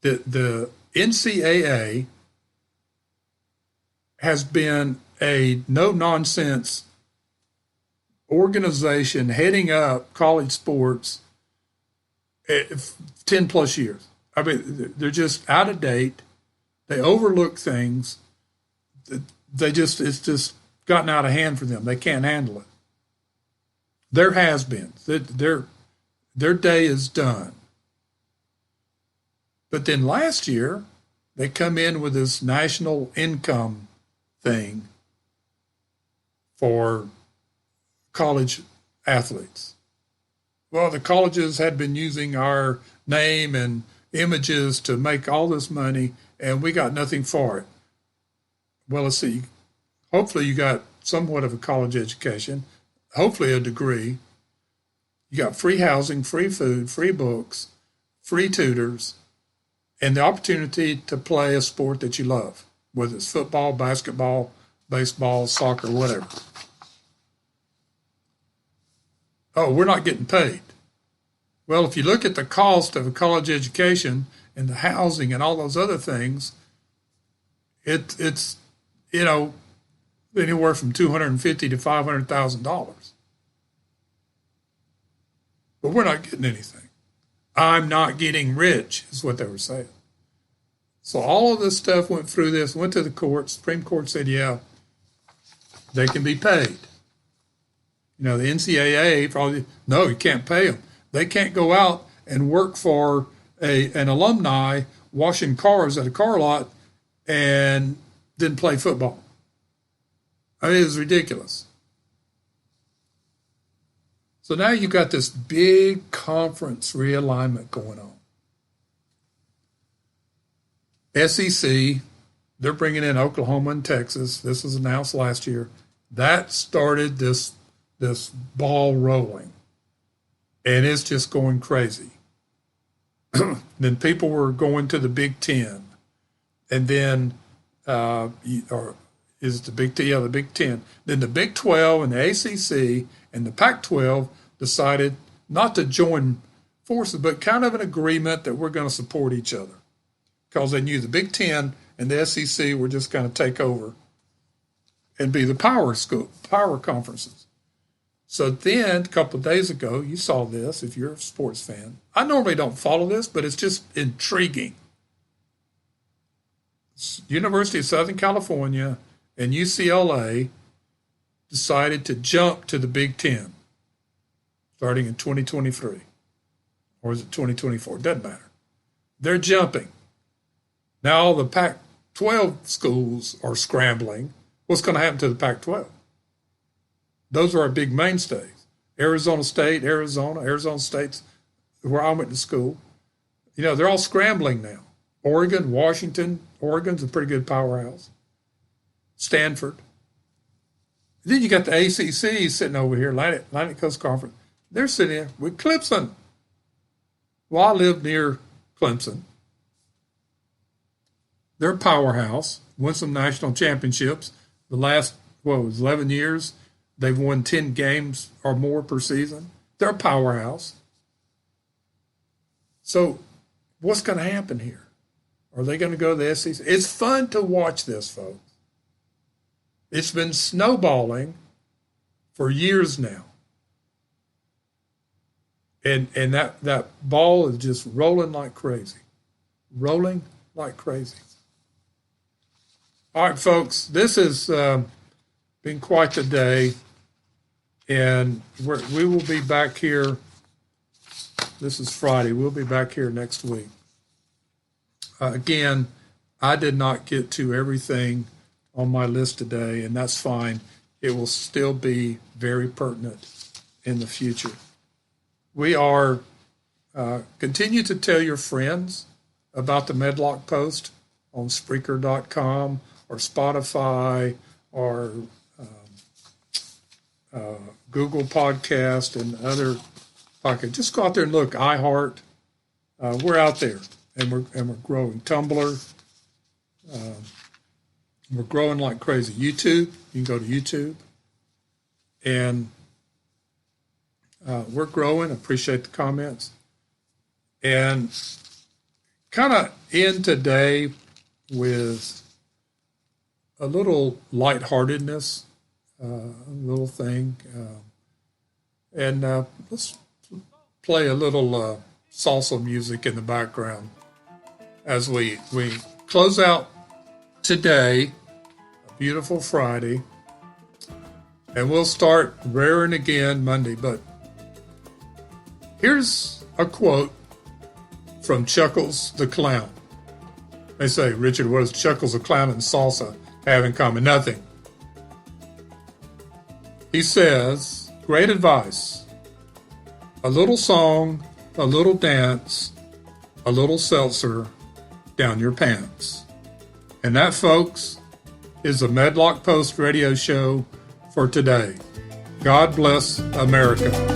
The NCAA has been a no-nonsense organization heading up college sports 10 plus years. I mean, they're just out of date. They overlook things. It's just gotten out of hand for them. They can't handle it. There has been. Their day is done. But then last year, they come in with this national income thing for college athletes. Well, the colleges had been using our name and images to make all this money, and we got nothing for it. Well, let's see. Hopefully you got somewhat of a college education, hopefully a degree. You got free housing, free food, free books, free tutors, and the opportunity to play a sport that you love, whether it's football, basketball, baseball, soccer, whatever. Oh, we're not getting paid. Well, if you look at the cost of a college education and the housing and all those other things, it's anywhere from $250,000 to $500,000. But we're not getting anything. I'm not getting rich, is what they were saying. So all of this stuff went through this, went to the court. Supreme Court said, yeah, they can be paid. The NCAA probably, no, you can't pay them. They can't go out and work for an alumni washing cars at a car lot and then play football. I mean, it was ridiculous. So now you've got this big conference realignment going on. SEC, they're bringing in Oklahoma and Texas. This was announced last year. That started this ball rolling. And it's just going crazy. Then people were going to the Big Ten. And then, or is it the Big Ten? Yeah, the Big Ten. Then the Big 12 and the ACC and the Pac-12 decided not to join forces, but kind of an agreement that we're going to support each other. Because they knew the Big Ten and the SEC were just going to take over and be the power conferences. So then, a couple of days ago, you saw this, if you're a sports fan. I normally don't follow this, but it's just intriguing. University of Southern California and UCLA decided to jump to the Big Ten starting in 2023. Or is it 2024? Doesn't matter. They're jumping. Now all the Pac-12 schools are scrambling. What's going to happen to the Pac-12? Those are our big mainstays. Arizona State, Arizona State's where I went to school. They're all scrambling now. Oregon, Washington. Oregon's a pretty good powerhouse. Stanford. Then you got the ACC sitting over here, Atlantic Coast Conference. They're sitting here with Clemson. Well, I live near Clemson. They're a powerhouse. Won some national championships. The last, 11 years, they've won 10 games or more per season. They're a powerhouse. So what's going to happen here? Are they going to go to the SEC? It's fun to watch this, folks. It's been snowballing for years now. And that ball is just rolling like crazy. Rolling like crazy. All right, folks, this has been quite the day. And we will be back here. This is Friday. We'll be back here next week. Again, I did not get to everything on my list today, and that's fine. It will still be very pertinent in the future. We are continue to tell your friends about the Medlock Post on Spreaker.com or Spotify or Google Podcast and other podcasts. Just go out there and look. iHeart. We're out there, and we're growing. Tumblr. We're growing like crazy. YouTube. You can go to YouTube, and we're growing. Appreciate the comments, and kind of end today with a little lightheartedness. A little thing, and let's play a little salsa music in the background as we close out today, a beautiful Friday, and we'll start raring again Monday. But here's a quote from Chuckles the Clown. They say, Richard, what does Chuckles the Clown and salsa have in common? Nothing. He says, great advice, a little song, a little dance, a little seltzer down your pants. And that, folks, is the Medlock Post radio show for today. God bless America.